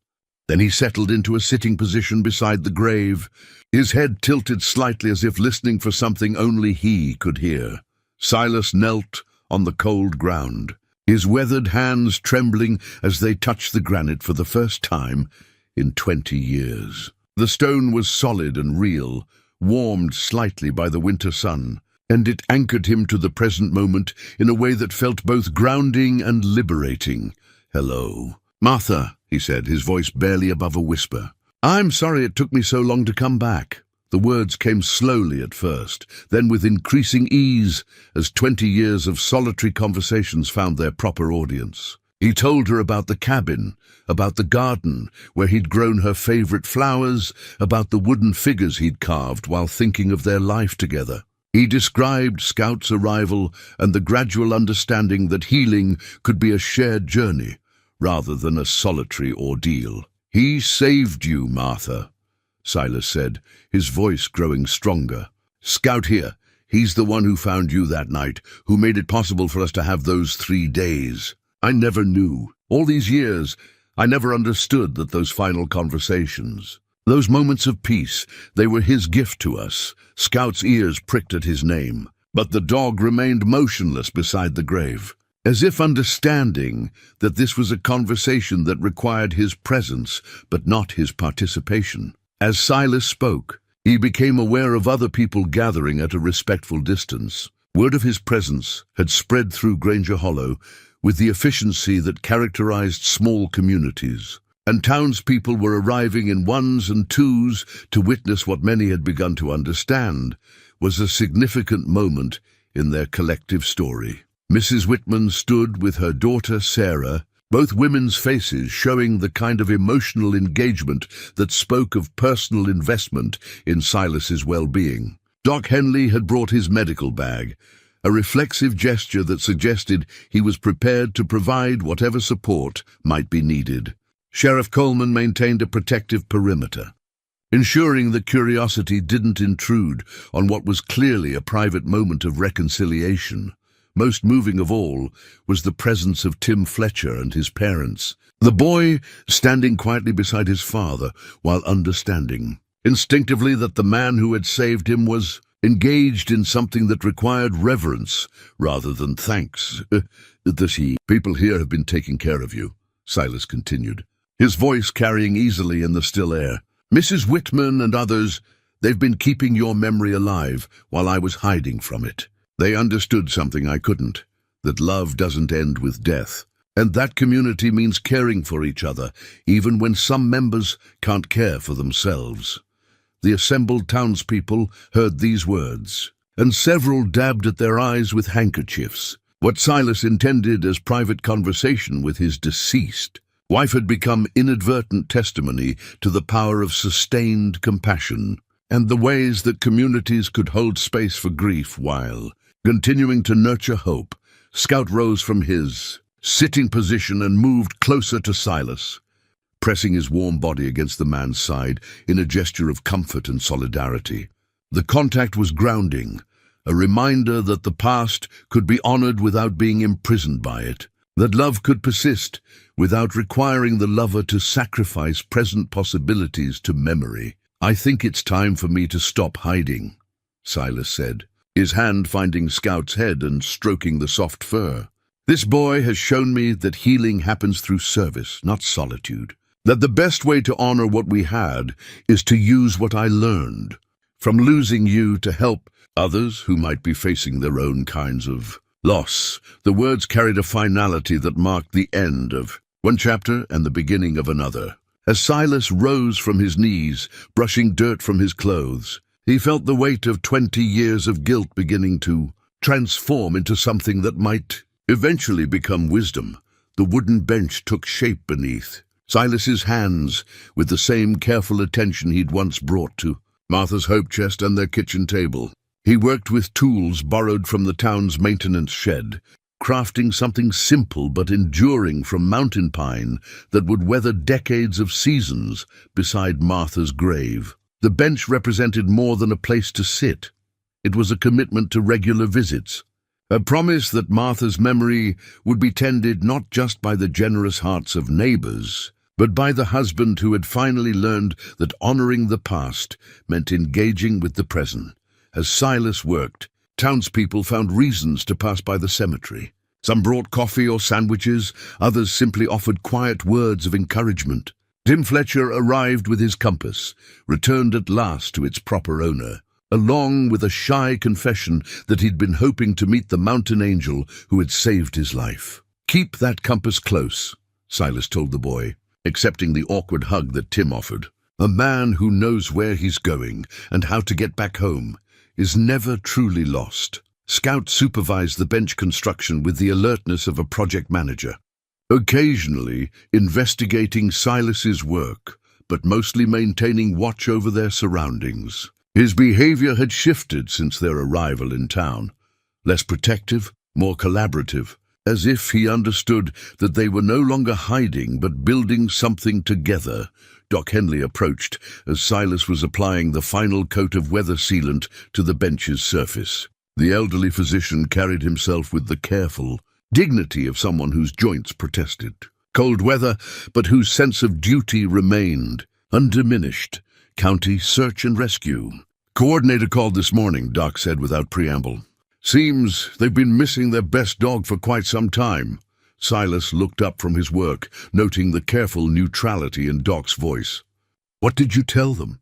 Then he settled into a sitting position beside the grave, his head tilted slightly as if listening for something only he could hear. Silas knelt on the cold ground, his weathered hands trembling as they touched the granite for the first time in 20 years. The stone was solid and real, warmed slightly by the winter sun, and it anchored him to the present moment in a way that felt both grounding and liberating. "Hello, Martha," he said, his voice barely above a whisper. "I'm sorry it took me so long to come back." The words came slowly at first, then with increasing ease as 20 years of solitary conversations found their proper audience. He told her about the cabin, about the garden where he'd grown her favorite flowers, about the wooden figures he'd carved while thinking of their life together. He described Scout's arrival and the gradual understanding that healing could be a shared journey rather than a solitary ordeal. "He saved you, Martha," Silas said, his voice growing stronger. "Scout here, he's the one who found you that night, who made it possible for us to have those 3 days. I never knew. All these years, I never understood that those final conversations, those moments of peace, they were his gift to us." Scout's ears pricked at his name, but the dog remained motionless beside the grave, as if understanding that this was a conversation that required his presence but not his participation. As Silas spoke, he became aware of other people gathering at a respectful distance. Word of his presence had spread through Granger Hollow with the efficiency that characterized small communities, and townspeople were arriving in ones and twos to witness what many had begun to understand was a significant moment in their collective story. Mrs. Whitman stood with her daughter Sarah, both women's faces showing the kind of emotional engagement that spoke of personal investment in Silas's well-being. Doc Henley had brought his medical bag, a reflexive gesture that suggested he was prepared to provide whatever support might be needed. Sheriff Coleman maintained a protective perimeter, ensuring that curiosity didn't intrude on what was clearly a private moment of reconciliation. Most moving of all was the presence of Tim Fletcher and his parents, the boy standing quietly beside his father while understanding instinctively that the man who had saved him was engaged in something that required reverence rather than thanks. People here have been taking care of you," Silas continued, his voice carrying easily in the still air. "Mrs. Whitman and others, They've been keeping your memory alive while I was hiding from it. They understood something I couldn't, that love doesn't end with death. And that community means caring for each other, even when some members can't care for themselves. The assembled townspeople heard these words, and several dabbed at their eyes with handkerchiefs. What Silas intended as private conversation with his deceased wife had become inadvertent testimony to the power of sustained compassion and the ways that communities could hold space for grief while continuing to nurture hope. Scout rose from his sitting position and moved closer to Silas, pressing his warm body against the man's side in a gesture of comfort and solidarity. The contact was grounding, a reminder that the past could be honored without being imprisoned by it, that love could persist without requiring the lover to sacrifice present possibilities to memory. "I think it's time for me to stop hiding," Silas said, his hand finding Scout's head and stroking the soft fur. "This boy has shown me that healing happens through service, not solitude. That the best way to honor what we had is to use what I learned from losing you to help others who might be facing their own kinds of loss." The words carried a finality that marked the end of one chapter and the beginning of another. As Silas rose from his knees, brushing dirt from his clothes, he felt the weight of 20 years of guilt beginning to transform into something that might eventually become wisdom. The wooden bench took shape beneath Silas's hands with the same careful attention he'd once brought to Martha's hope chest and their kitchen table. He worked with tools borrowed from the town's maintenance shed, crafting something simple but enduring from mountain pine that would weather decades of seasons beside Martha's grave. The bench represented more than a place to sit. It was a commitment to regular visits, a promise that Martha's memory would be tended not just by the generous hearts of neighbors, but by the husband who had finally learned that honoring the past meant engaging with the present. As Silas worked, townspeople found reasons to pass by the cemetery. Some brought coffee or sandwiches, others simply offered quiet words of encouragement. Tim Fletcher arrived with his compass, returned at last to its proper owner, along with a shy confession that he'd been hoping to meet the mountain angel who had saved his life. "Keep that compass close," Silas told the boy, accepting the awkward hug that Tim offered. "A man who knows where he's going and how to get back home is never truly lost." Scout supervised the bench construction with the alertness of a project manager, occasionally investigating Silas's work, but mostly maintaining watch over their surroundings. His behavior had shifted since their arrival in town, less protective, more collaborative, as if he understood that they were no longer hiding but building something together. Doc Henley approached as Silas was applying the final coat of weather sealant to the bench's surface. The elderly physician carried himself with the careful dignity of someone whose joints protested. Cold weather, but whose sense of duty remained undiminished. "County Search and Rescue. Coordinator called this morning," Doc said without preamble. "Seems they've been missing their best dog for quite some time." Silas looked up from his work, noting the careful neutrality in Doc's voice. "What did you tell them?"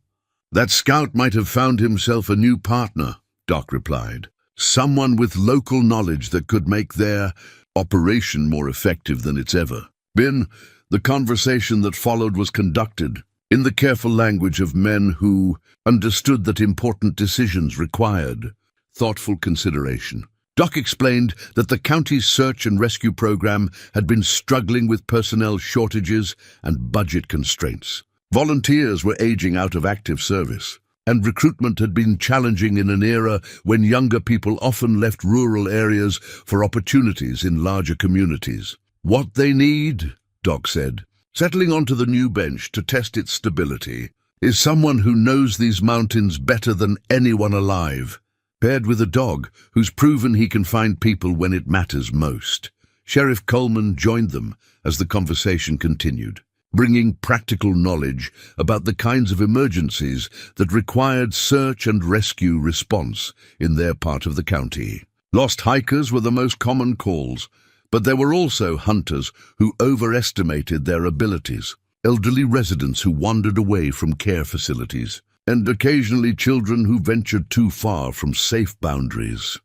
"That Scout might have found himself a new partner," Doc replied. "Someone with local knowledge that could make their operation more effective than it's ever been." The conversation that followed was conducted in the careful language of men who understood that important decisions required thoughtful consideration. Doc explained that the county's search and rescue program had been struggling with personnel shortages and budget constraints. Volunteers were aging out of active service, and recruitment had been challenging in an era when younger people often left rural areas for opportunities in larger communities. "What they need," Doc said, settling onto the new bench to test its stability, "is someone who knows these mountains better than anyone alive, paired with a dog who's proven he can find people when it matters most." Sheriff Coleman joined them as the conversation continued, bringing practical knowledge about the kinds of emergencies that required search and rescue response in their part of the county. Lost hikers were the most common calls, but there were also hunters who overestimated their abilities, elderly residents who wandered away from care facilities, and occasionally children who ventured too far from safe boundaries.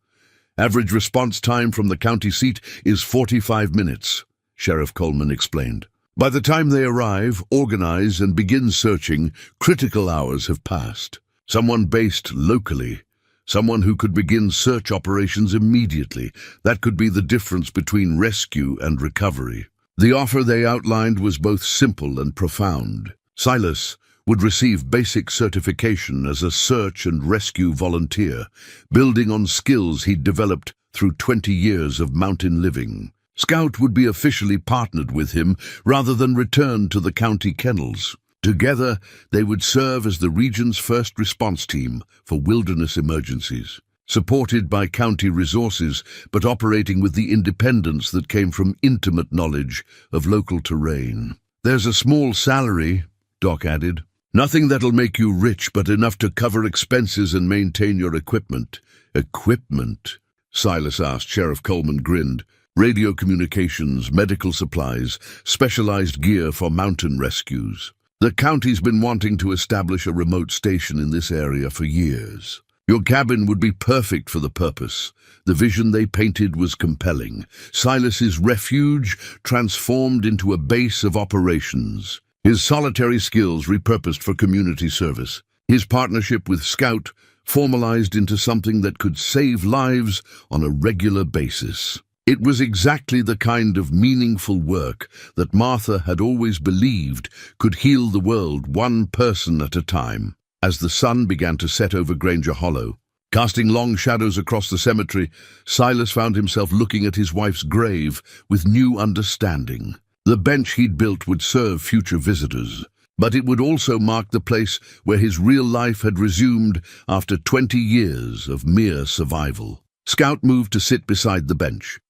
Average response time from the county seat is 45 minutes, Sheriff Coleman explained. By the time they arrive, organize, and begin searching, critical hours have passed. Someone based locally, someone who could begin search operations immediately. That could be the difference between rescue and recovery. The offer they outlined was both simple and profound. Silas would receive basic certification as a search and rescue volunteer, building on skills he'd developed through 20 years of mountain living. Scout would be officially partnered with him rather than returned to the county kennels. Together, they would serve as the region's first response team for wilderness emergencies, supported by county resources but operating with the independence that came from intimate knowledge of local terrain. "There's a small salary," Doc added. "Nothing that'll make you rich, but enough to cover expenses and maintain your equipment." "Equipment?" Silas asked. Sheriff Coleman grinned. "Radio communications, medical supplies, specialized gear for mountain rescues. The county's been wanting to establish a remote station in this area for years. Your cabin would be perfect for the purpose." The vision they painted was compelling. Silas's refuge transformed into a base of operations. His solitary skills repurposed for community service. His partnership with Scout formalized into something that could save lives on a regular basis. It was exactly the kind of meaningful work that Martha had always believed could heal the world one person at a time. As the sun began to set over Granger Hollow, casting long shadows across the cemetery, Silas found himself looking at his wife's grave with new understanding. The bench he'd built would serve future visitors, but it would also mark the place where his real life had resumed after 20 years of mere survival. Scout moved to sit beside the bench,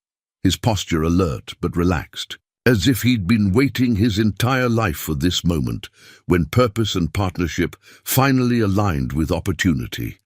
his posture alert but relaxed, as if he'd been waiting his entire life for this moment, when purpose and partnership finally aligned with opportunity.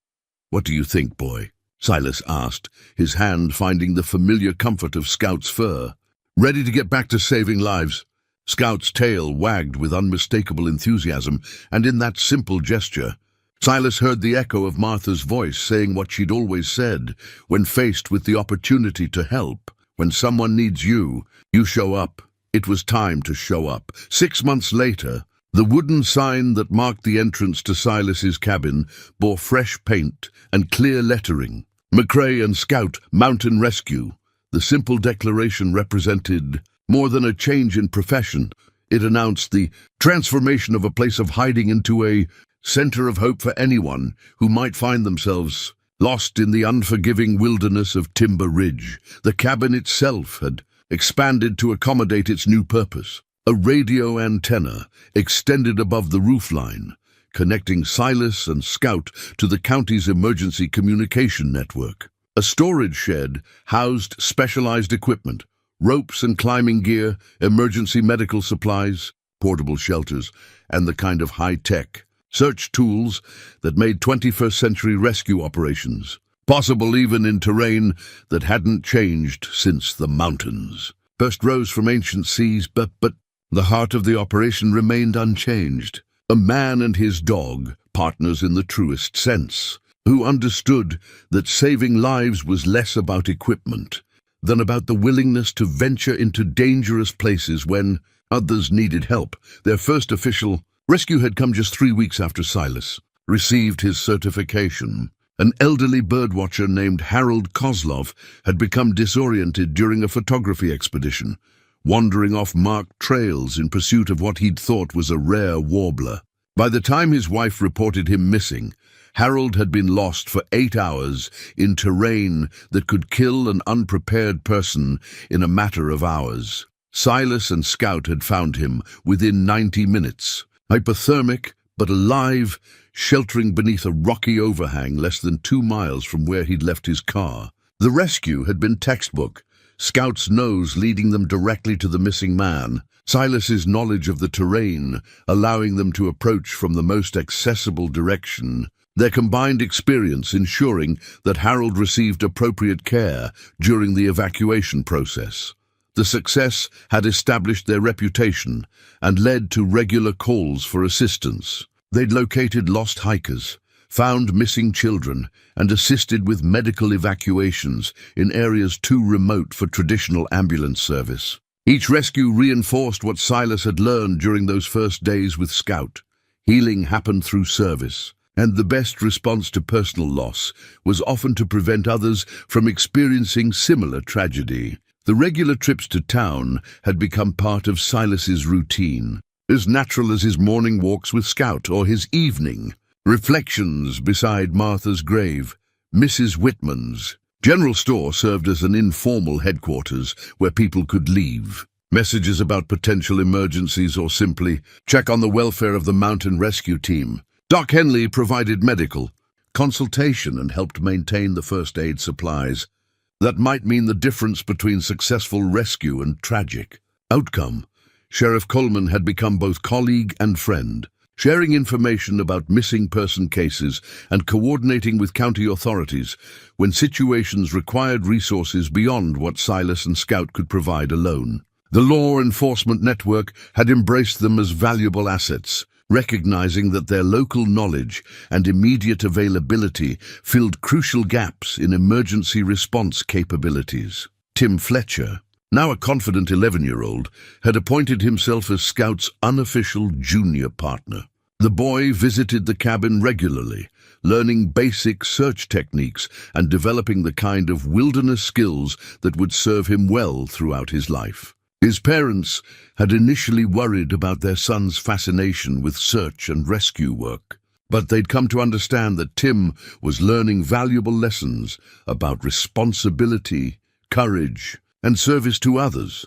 "What do you think, boy?" Silas asked, his hand finding the familiar comfort of Scout's fur. "Ready to get back to saving lives?" Scout's tail wagged with unmistakable enthusiasm, and in that simple gesture, Silas heard the echo of Martha's voice saying what she'd always said when faced with the opportunity to help. "When someone needs you, you show up." It was time to show up. 6 months later, the wooden sign that marked the entrance to Silas's cabin bore fresh paint and clear lettering. "McCrae and Scout Mountain Rescue." The simple declaration represented more than a change in profession. It announced the transformation of a place of hiding into a center of hope for anyone who might find themselves lost in the unforgiving wilderness of Timber Ridge. The cabin itself had expanded to accommodate its new purpose. A radio antenna extended above the roofline, connecting Silas and Scout to the county's emergency communication network. A storage shed housed specialized equipment, ropes and climbing gear, emergency medical supplies, portable shelters, and the kind of high-tech search tools that made 21st century rescue operations possible even in terrain that hadn't changed since the mountains first rose from ancient seas, but the heart of the operation remained unchanged. A man and his dog, partners in the truest sense, who understood that saving lives was less about equipment than about the willingness to venture into dangerous places when others needed help. Their first official rescue had come just 3 weeks after Silas received his certification. An elderly birdwatcher named Harold Kozlov had become disoriented during a photography expedition, wandering off marked trails in pursuit of what he'd thought was a rare warbler. By the time his wife reported him missing, Harold had been lost for 8 hours in terrain that could kill an unprepared person in a matter of hours. Silas and Scout had found him within 90 minutes, hypothermic but alive, sheltering beneath a rocky overhang less than 2 miles from where he'd left his car. The rescue had been textbook, Scout's nose leading them directly to the missing man, Silas's knowledge of the terrain allowing them to approach from the most accessible direction, their combined experience ensuring that Harold received appropriate care during the evacuation process. The success had established their reputation and led to regular calls for assistance. They'd located lost hikers, found missing children, and assisted with medical evacuations in areas too remote for traditional ambulance service. Each rescue reinforced what Silas had learned during those first days with Scout. Healing happened through service, and the best response to personal loss was often to prevent others from experiencing similar tragedy. The regular trips to town had become part of Silas's routine, as natural as his morning walks with Scout or his evening reflections beside Martha's grave. Mrs. Whitman's general store served as an informal headquarters where people could leave messages about potential emergencies or simply check on the welfare of the mountain rescue team. Doc Henley provided medical consultation and helped maintain the first aid supplies that might mean the difference between successful rescue and tragic outcome. Sheriff Coleman had become both colleague and friend, sharing information about missing person cases and coordinating with county authorities when situations required resources beyond what Silas and Scout could provide alone. The law enforcement network had embraced them as valuable assets, recognizing that their local knowledge and immediate availability filled crucial gaps in emergency response capabilities. Tim Fletcher, now a confident 11-year-old, had appointed himself as Scout's unofficial junior partner. The boy visited the cabin regularly, learning basic search techniques and developing the kind of wilderness skills that would serve him well throughout his life. His parents had initially worried about their son's fascination with search and rescue work, but they'd come to understand that Tim was learning valuable lessons about responsibility, courage, and service to others.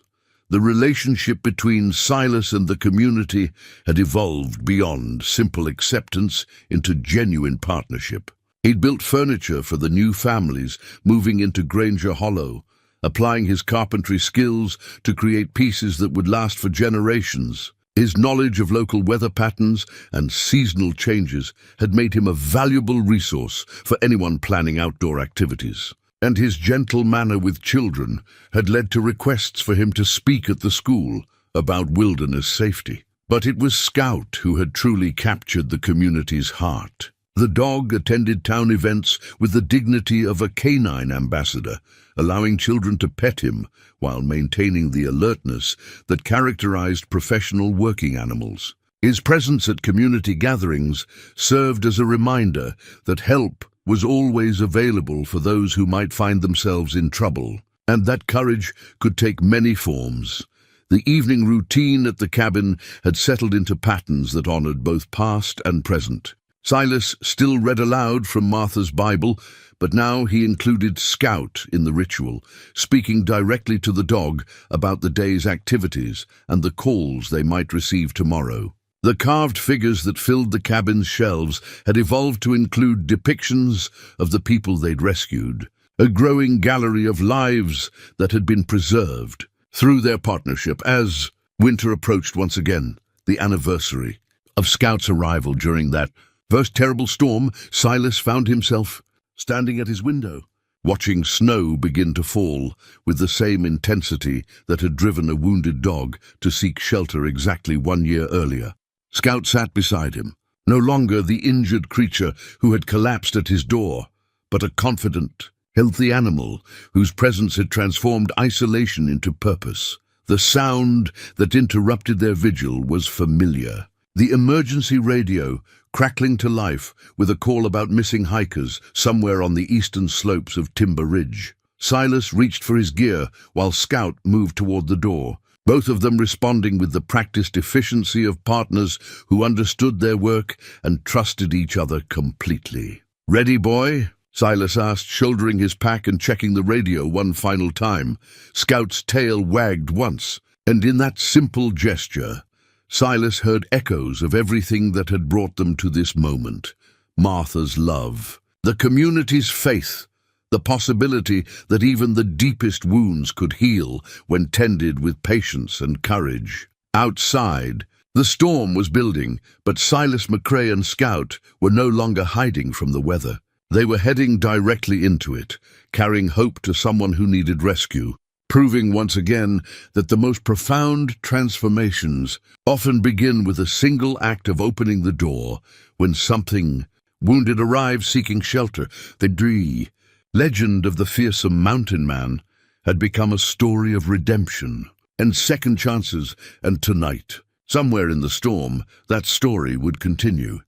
The relationship between Silas and the community had evolved beyond simple acceptance into genuine partnership. He'd built furniture for the new families moving into Granger Hollow, applying his carpentry skills to create pieces that would last for generations. His knowledge of local weather patterns and seasonal changes had made him a valuable resource for anyone planning outdoor activities. And his gentle manner with children had led to requests for him to speak at the school about wilderness safety. But it was Scout who had truly captured the community's heart. The dog attended town events with the dignity of a canine ambassador, allowing children to pet him while maintaining the alertness that characterized professional working animals. His presence at community gatherings served as a reminder that help was always available for those who might find themselves in trouble, and that courage could take many forms. The evening routine at the cabin had settled into patterns that honored both past and present. Silas still read aloud from Martha's Bible, but now he included Scout in the ritual, speaking directly to the dog about the day's activities and the calls they might receive tomorrow. The carved figures that filled the cabin's shelves had evolved to include depictions of the people they'd rescued, a growing gallery of lives that had been preserved through their partnership. As winter approached once again, the anniversary of Scout's arrival during that first terrible storm, Silas found himself standing at his window, watching snow begin to fall with the same intensity that had driven a wounded dog to seek shelter exactly 1 year earlier. Scout sat beside him, no longer the injured creature who had collapsed at his door, but a confident, healthy animal whose presence had transformed isolation into purpose. The sound that interrupted their vigil was familiar. The emergency radio crackling to life with a call about missing hikers somewhere on the eastern slopes of Timber Ridge. Silas reached for his gear while Scout moved toward the door, both of them responding with the practiced efficiency of partners who understood their work and trusted each other completely. "Ready, boy?" Silas asked, shouldering his pack and checking the radio one final time. Scout's tail wagged once, and in that simple gesture, Silas heard echoes of everything that had brought them to this moment. Martha's love, the community's faith, the possibility that even the deepest wounds could heal when tended with patience and courage. Outside, the storm was building, but Silas McCrae and Scout were no longer hiding from the weather. They were heading directly into it, carrying hope to someone who needed rescue. proving once again that the most profound transformations often begin with a single act of opening the door when something wounded arrives seeking shelter. The legend of the fearsome mountain man had become a story of redemption and second chances, and tonight, somewhere in the storm, that story would continue.